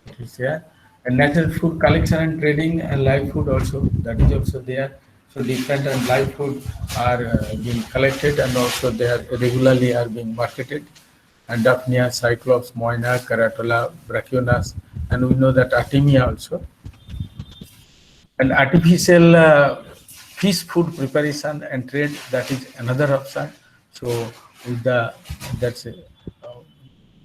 it is there. And natural food collection and trading and live food also, that is also there. So different and live food are being collected, and also they are regularly are being marketed. And Daphnia, Cyclops, Moina, Caratola, Brachionas, and we know that Artemia also. And artificial fish food preparation and trade, that is another option. So with that's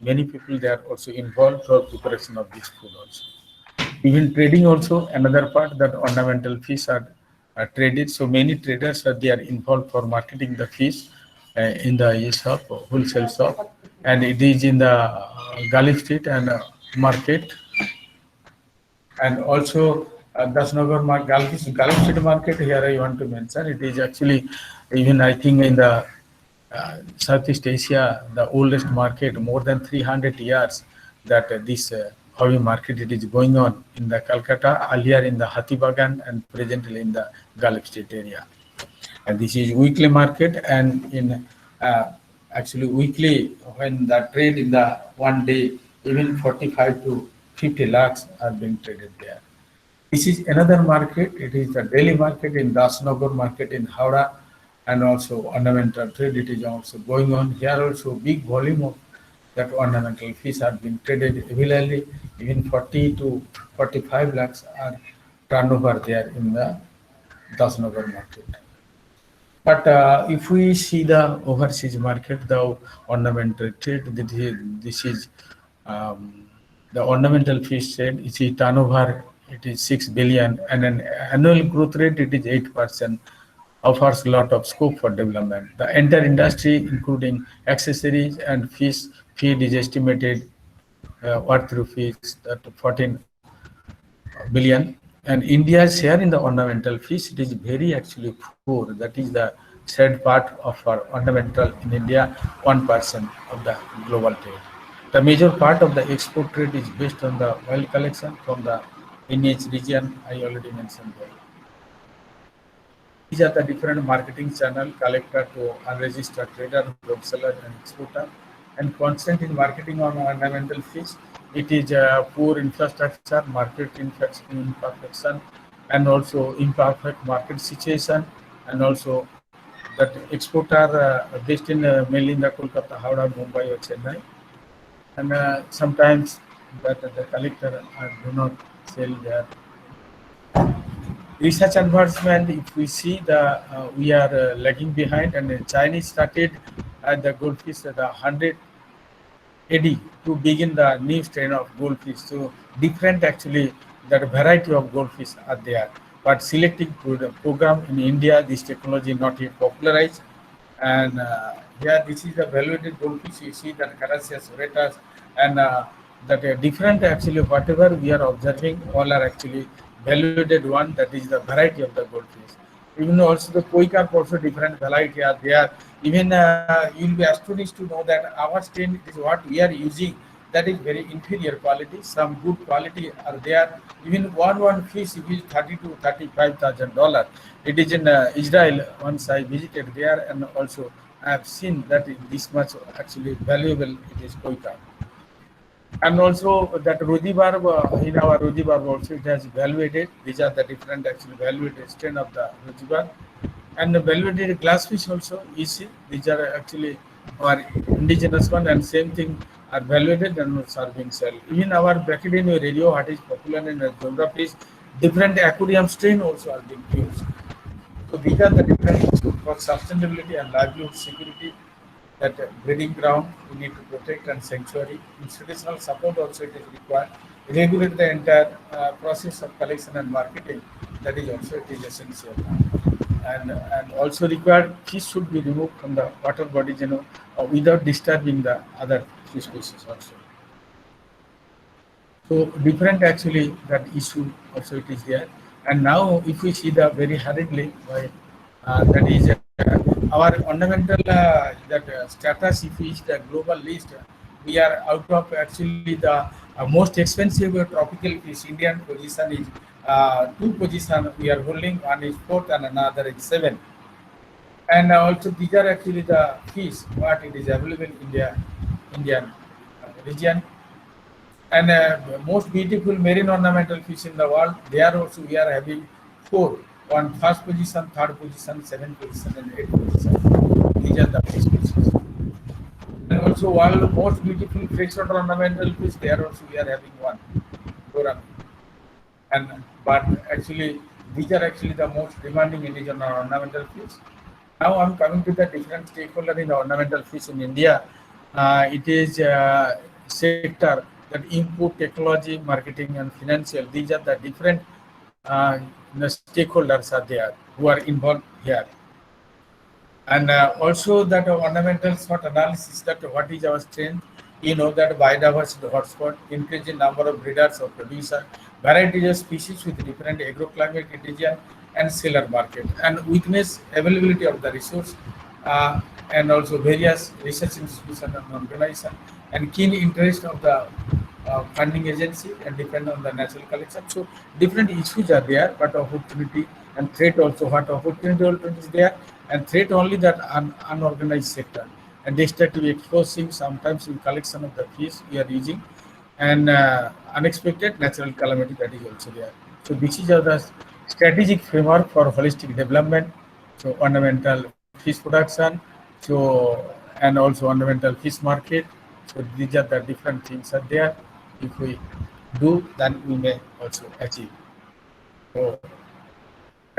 many people they are also involved for preparation of this food also. Even trading also another part, that ornamental fish are traded. So many traders are they are involved for marketing the fish in the shop, wholesale shop, and it is in the Gulf Street and market. And also Dasnagar Gulf Street market, here I want to mention, it is actually, even I think in the Southeast Asia, the oldest market, more than 300 years that this hobby market it is going on in the Calcutta, earlier in the Hatibagan, and presently in the Gulf Street area. And this is weekly market, and in actually weekly, when the trade in the one day, even 45 to 50 lakhs are being traded there. This is another market. It is the daily market in Dasnagar market in Howrah, and also ornamental trade. It is also going on here. Also, big volume of that ornamental fish are being traded regularly. Even 40 to 45 lakhs are turnover there in the Dasnagar market. But if we see the overseas market, the ornamental trade, this is um, the ornamental fish trade. It's a turnover, it is 6 billion, and an annual growth rate, it is 8%. Offers a lot of scope for development. The entire industry, including accessories and fish feed, is estimated worth rupees that 14 billion. And India's share in the ornamental fish, it is very actually poor. That is the sad part of our ornamental in India, 1% of the global trade. The major part of the export trade is based on the oil collection from the NH region, I already mentioned there. These are the different marketing channel, collector to unregistered trader, wholesaler and exporter. And constant in marketing on ornamental fish, it is poor infrastructure, market imperfection, and also imperfect market situation, and also that exporter based in mainly in the Kolkata, Howrah, Mumbai or Chennai, and sometimes that the collector do not sell their research advancement. If we see the we are lagging behind, and Chinese started the goldfish at 100 AD to begin the new strain of goldfish. So different actually that variety of goldfish are there. But selecting program in India, this technology not yet popularized. And here this is the valuated goldfish. You see that Carassius auratus, and that different actually whatever we are observing, all are actually valuated one. That is the variety of the goldfish. Even also the koi carp also different variety are there. Even you will be astonished to know that our strain is what we are using. That is very inferior quality. Some good quality are there. Even one fish is 30 to $35,000. It is in Israel. Once I visited there, and also I have seen that this much actually valuable it is Koika. And also that Rudi barb, in our Rudi barb also it has evaluated. These are the different actually evaluated strain of the Rudi barb. And the evaluated glassfish also, you see, these are actually our indigenous one, and same thing are evaluated and are being sold. Even our Brachydium radio, what is popular in the geographies, different aquarium strain also are being used. So these are the different issues for sustainability and livelihood security, that breeding ground we need to protect, and sanctuary. Institutional support also it is required. Regulate the entire process of collection and marketing. That is also it is essential. And also required fish should be removed from the water bodies, without disturbing the other fish species also. So different actually that issue also it is there. And now if we see the very hurriedly, why that is our ornamental that status, if we see the global list, we are out of actually the most expensive tropical fish. Indian position is two position we are holding, one is fourth and another is seventh. And also these are actually the fish what it is available in the Indian region. And most beautiful marine ornamental fish in the world. There also we are having four on first position, third position, seventh position, and eighth position. These are the fish species. And also world most beautiful freshwater ornamental fish. There also we are having one. Goran. And but actually these are actually the most demanding indigenous ornamental fish. Now I'm coming to the different stakeholder in the ornamental fish in India. It is sector that input, technology, marketing, and financial. These are the different the stakeholders are there who are involved here. And also that ornamental SWOT analysis, that what is our strength, that biodiversity hotspot, increasing number of breeders or producer, varieties of species with different agroclimatic region and seller market, and weakness, availability of the resource, and also various research institution and organization, and keen interest of the funding agency and depend on the natural collection. So different issues are there, but opportunity and threat also. What opportunity also is there, and threat only that unorganized sector and destructive explosive sometimes in collection of the fish we are using, and unexpected natural calamity that is also there. So this is the strategic framework for holistic development. So ornamental fish production, so and also ornamental fish market. So these are the different things are there. If we do, then we may also achieve. So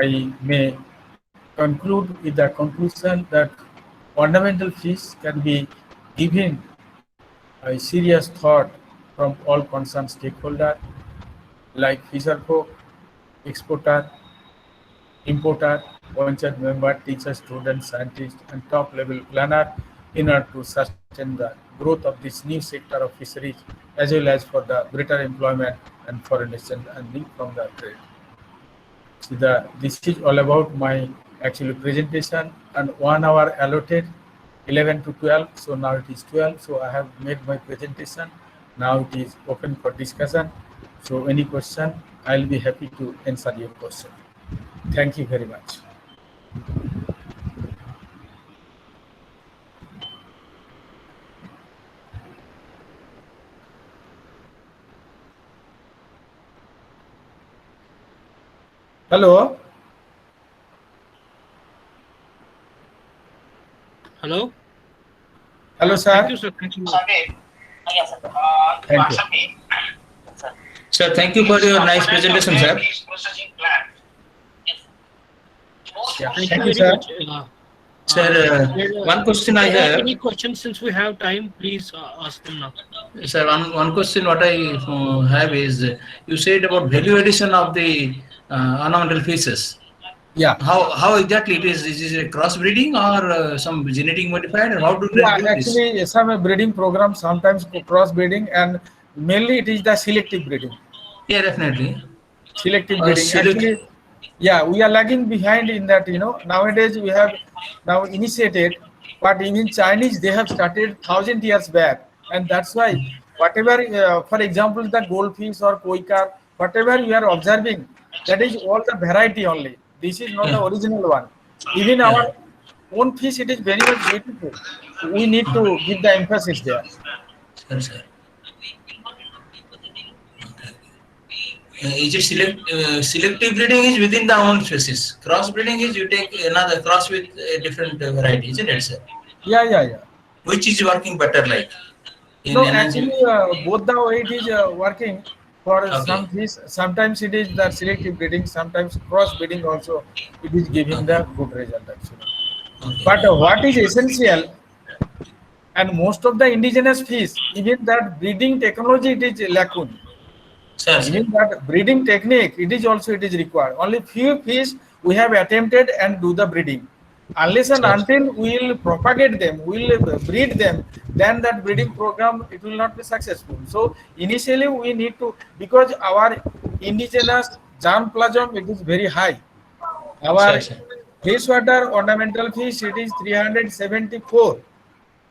I may conclude with the conclusion that ornamental fish can be given a serious thought from all concerned stakeholders like fisher folk, exporter, importer, Panchayat member, teacher, student, scientist, and top level planner in order to sustain the growth of this new sector of fisheries as well as for the greater employment and foreign exchange earning from the trade. So this is all about my actual presentation, and 1 hour allotted 11 to 12. So now it is 12. So I have made my presentation. Now it is open for discussion. So any question, I'll be happy to answer your question. Thank you very much. Hello. Hello. Hello, sir. Thank you, sir. Thank you. Thank you. Sir, thank you for your nice presentation, sir. Yeah, Thank thank you you, very sir. much. Sir, one question I have. Any questions, since we have time, please ask them now. Sir, one question what I have is, you said about value addition of the ornamental fishes. Yeah. How exactly it is? Is it a crossbreeding or some genetic modified? Or how do they Yeah, do this? actually, some breeding programs sometimes cross breeding, and mainly it is the selective breeding. Yeah, definitely. Selective breeding. Select- Actually, yeah, we are lagging behind in that. Nowadays we have now initiated, but even Chinese they have started 1,000 years back, and that's why whatever, for example, the goldfish or koi carp, whatever you are observing, that is all the variety only. This is not the Yeah. original one. Even Yeah. our own fish, it is very much beautiful. We need to give the emphasis there. Sir. Is it selective breeding is within the own species? Cross breeding is you take another cross with a different variety, isn't it, sir? Yeah. Which is working better, like in No, energy? actually, both the way it is working for Okay. some fish. Sometimes it is the selective breeding, sometimes cross breeding also. It is giving Okay. the good result actually. Okay. But what is essential, and most of the indigenous fish, even that breeding technology, it is lacking. Sir. Even that breeding technique, it is required. Only few fish we have attempted and do the breeding. Unless and Sir. until we will propagate them, we will breed them, then that breeding program it will not be successful. So initially we need to, because our indigenous germplasm it is very high. Sir. Our Sir. freshwater ornamental fish it is 374.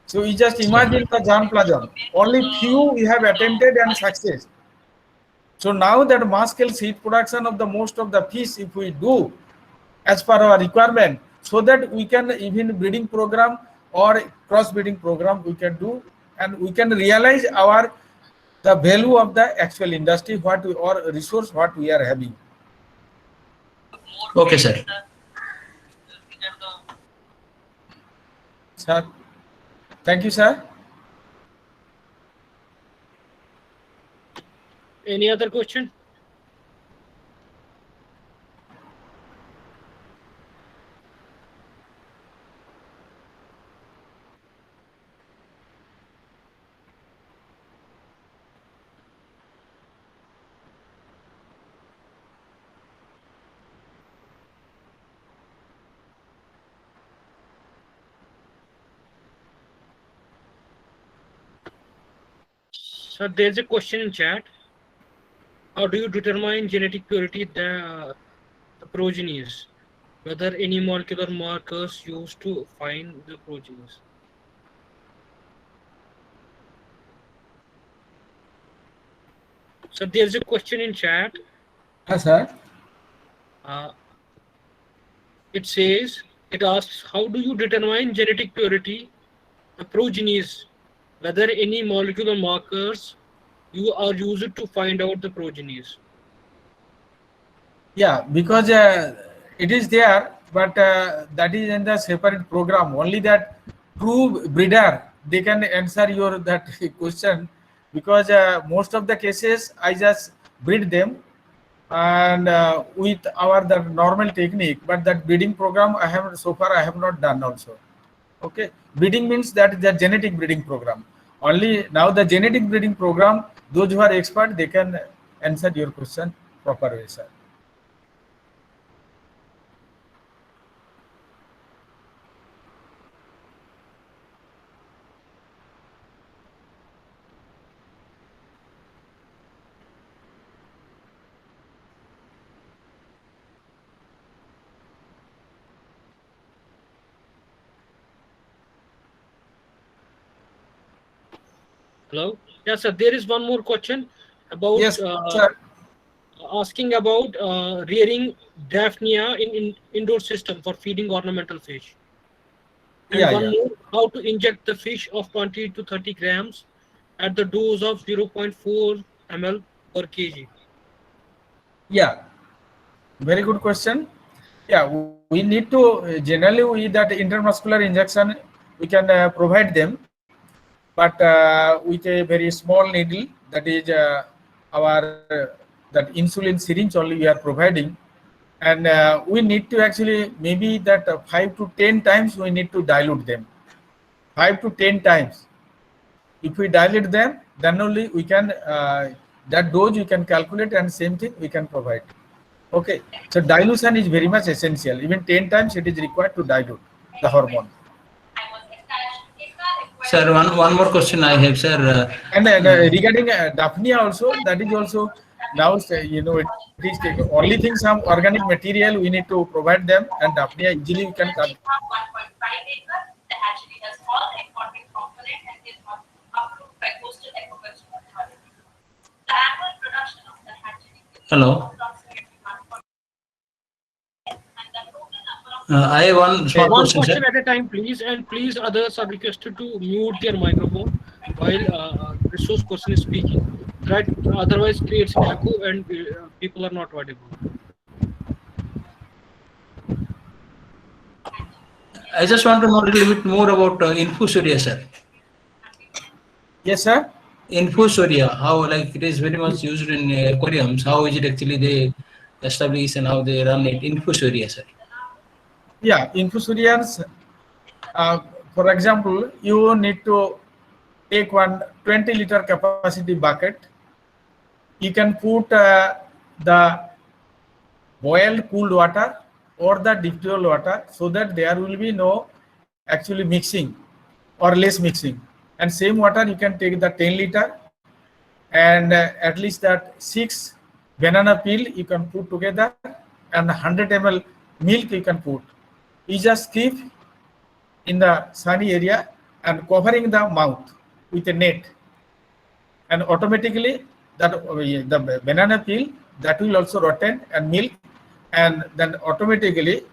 So you just Sir. imagine the germplasm. Only few we have attempted and success. So now that mass scale seed production of the most of the fish, if we do as per our requirement, so that we can even breeding program or cross breeding program we can do, and we can realize our the value of the actual industry what we or resource what we are having. Okay, sir. Sir, thank you, sir. Any other question? So there's a question in chat. How do you determine genetic purity the progenies? Whether any molecular markers used to find the progenies? So there's a question in chat. Yes, sir. It says, it asks, how do you determine genetic purity, the progenies, whether any molecular markers you are used to find out the progenies? Yeah, because it is there, but that is in the separate program. Only that true breeder they can answer your that question, because most of the cases I just breed them and with our the normal technique, but that breeding program I have so far I have not done also. Okay, breeding means that the genetic breeding program. Only now the genetic breeding program, those who are expert they can answer your question proper way, sir. Hello? Yes, sir. There is one more question about Yes, sir. asking about rearing Daphnia in indoor system for feeding ornamental fish. And Yeah, one yeah, more, how to inject the fish of 20 to 30 grams at the dose of 0.4 ml per kg. yeah. Very good question. Yeah, we need to generally we that intramuscular injection we can provide them, but with a very small needle that is our that insulin syringe only we are providing, and we need to actually maybe that 5 to 10 times we need to dilute them, 5 to 10 times. If we dilute them, then only we can that dose you can calculate and same thing we can provide. Okay, so dilution is very much essential. Even 10 times it is required to dilute the hormone. Sir, one more question I have, sir. And regarding Daphnia also, that is also now you know it is only thing some organic material we need to provide them, and Daphnia easily we can. Hello. I have one small One question, sir. question at a time, please, and please others are requested to mute their microphone while resource person is speaking. Right, otherwise creates an echo and people are not audible. I just want to know a little bit more about infusoria, sir. Yes, sir. Infusoria, how like it is very much used in aquariums. How is it actually they establish and how they run it? Infusoria, sir. Yeah, infusorians, for example, you need to take one 20-liter capacity bucket. You can put the boiled cooled water or the distilled water so that there will be no actually mixing or less mixing. And same water you can take the 10 liter and at least that 6 banana peel you can put together and 100 ml milk you can put. You just keep in the sunny area and covering the mouth with a net, and automatically that the banana peel that will also rotten and milk, and then automatically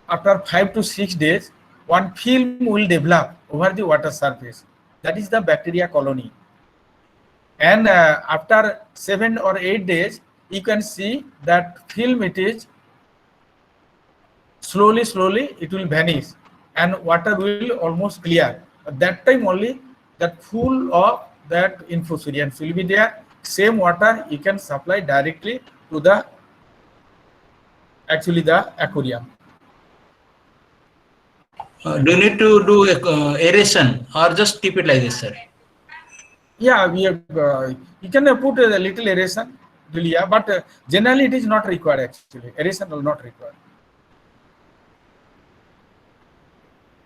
after 5 to 6 days one film will develop over the water surface. That is the bacteria colony, and after 7 or 8 days you can see that film, it is slowly it will vanish and water will almost clear. At that time only that full of that infusorians will be there. Same water you can supply directly to the aquarium. Do you need to do aeration or just keep it like this, sir? Yeah, we have, you can put a little aeration, yeah, but generally it is not required actually. Aeration will not required.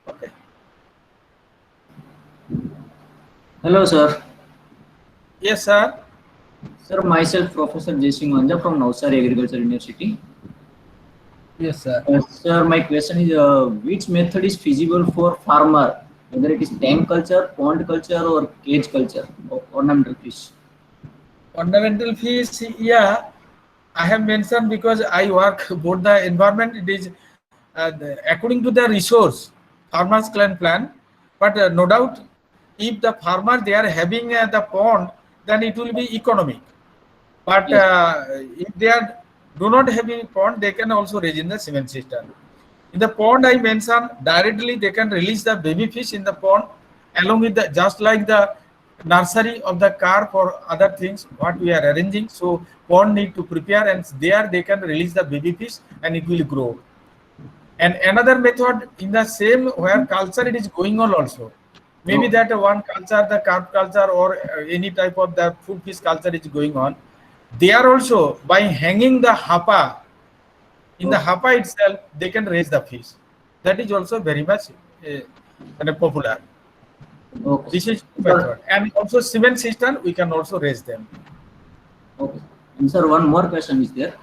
Okay. Hello, sir. Yes, sir. Sir, myself, Professor Jay Singh Wanja from Navsari Agriculture University. Yes, sir. Sir, my question is, which method is feasible for farmer, whether it is tank culture, pond culture, or cage culture, or ornamental fish? Ornamental fish, yeah, I have mentioned because I work both the environment. It is according to the resource, farmers can plan, but no doubt, if the farmer they are having the pond, then it will be economic. But if they are do not have a pond, they can also raise in the cement cistern. In the pond, I mentioned directly they can release the baby fish in the pond, along with the just like the nursery of the car for other things what we are arranging. So pond need to prepare, and there they can release the baby fish and it will grow. And another method in the same where culture it is going on also. Maybe that one culture, the carp culture or any type of the food fish culture is going on. They are also by hanging the hapa. In the hapa itself, they can raise the fish. That is also very much popular. Okay. This is method. And also cement cistern, we can also raise them. Okay. And sir, one more question is there.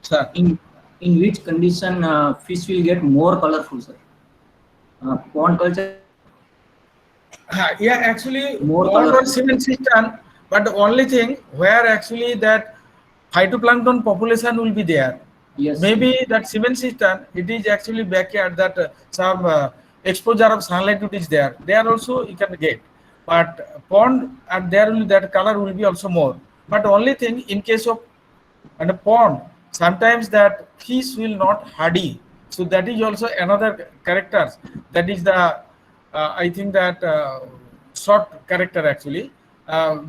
Sir. In which condition fish will get more colorful, sir? Pond culture? Yeah, actually, More pond or cement cistern, but the only thing where actually that phytoplankton population will be there. Yes. Maybe that cement cistern, it is actually backyard that some exposure of sunlight is there. There also you can get. But pond, and there will that color will be also more. But only thing in case of and a pond, sometimes that fish will not hardy. So that is also another character. That is the I think that short character actually,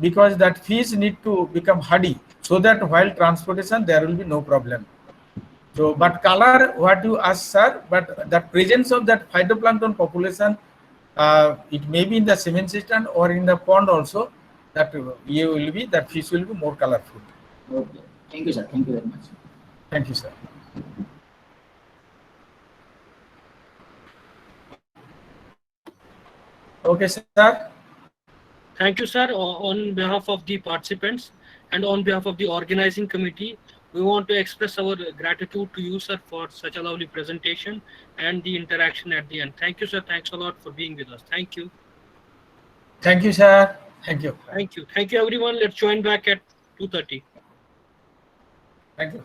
because that fish need to become hardy so that while transportation there will be no problem. So, but color, what you ask, sir, but the presence of that phytoplankton population, it may be in the cement cistern or in the pond also, that fish will be more colorful. Okay. Thank you, sir. Thank you very much. Thank you, sir. Okay, sir. Thank you, sir. On behalf of the participants and on behalf of the organizing committee, we want to express our gratitude to you, sir, for such a lovely presentation and the interaction at the end. Thank you, sir. Thanks a lot for being with us. Thank you. Thank you, sir. Thank you. Thank you. Thank you, everyone. Let's join back at 2:30. Thank you.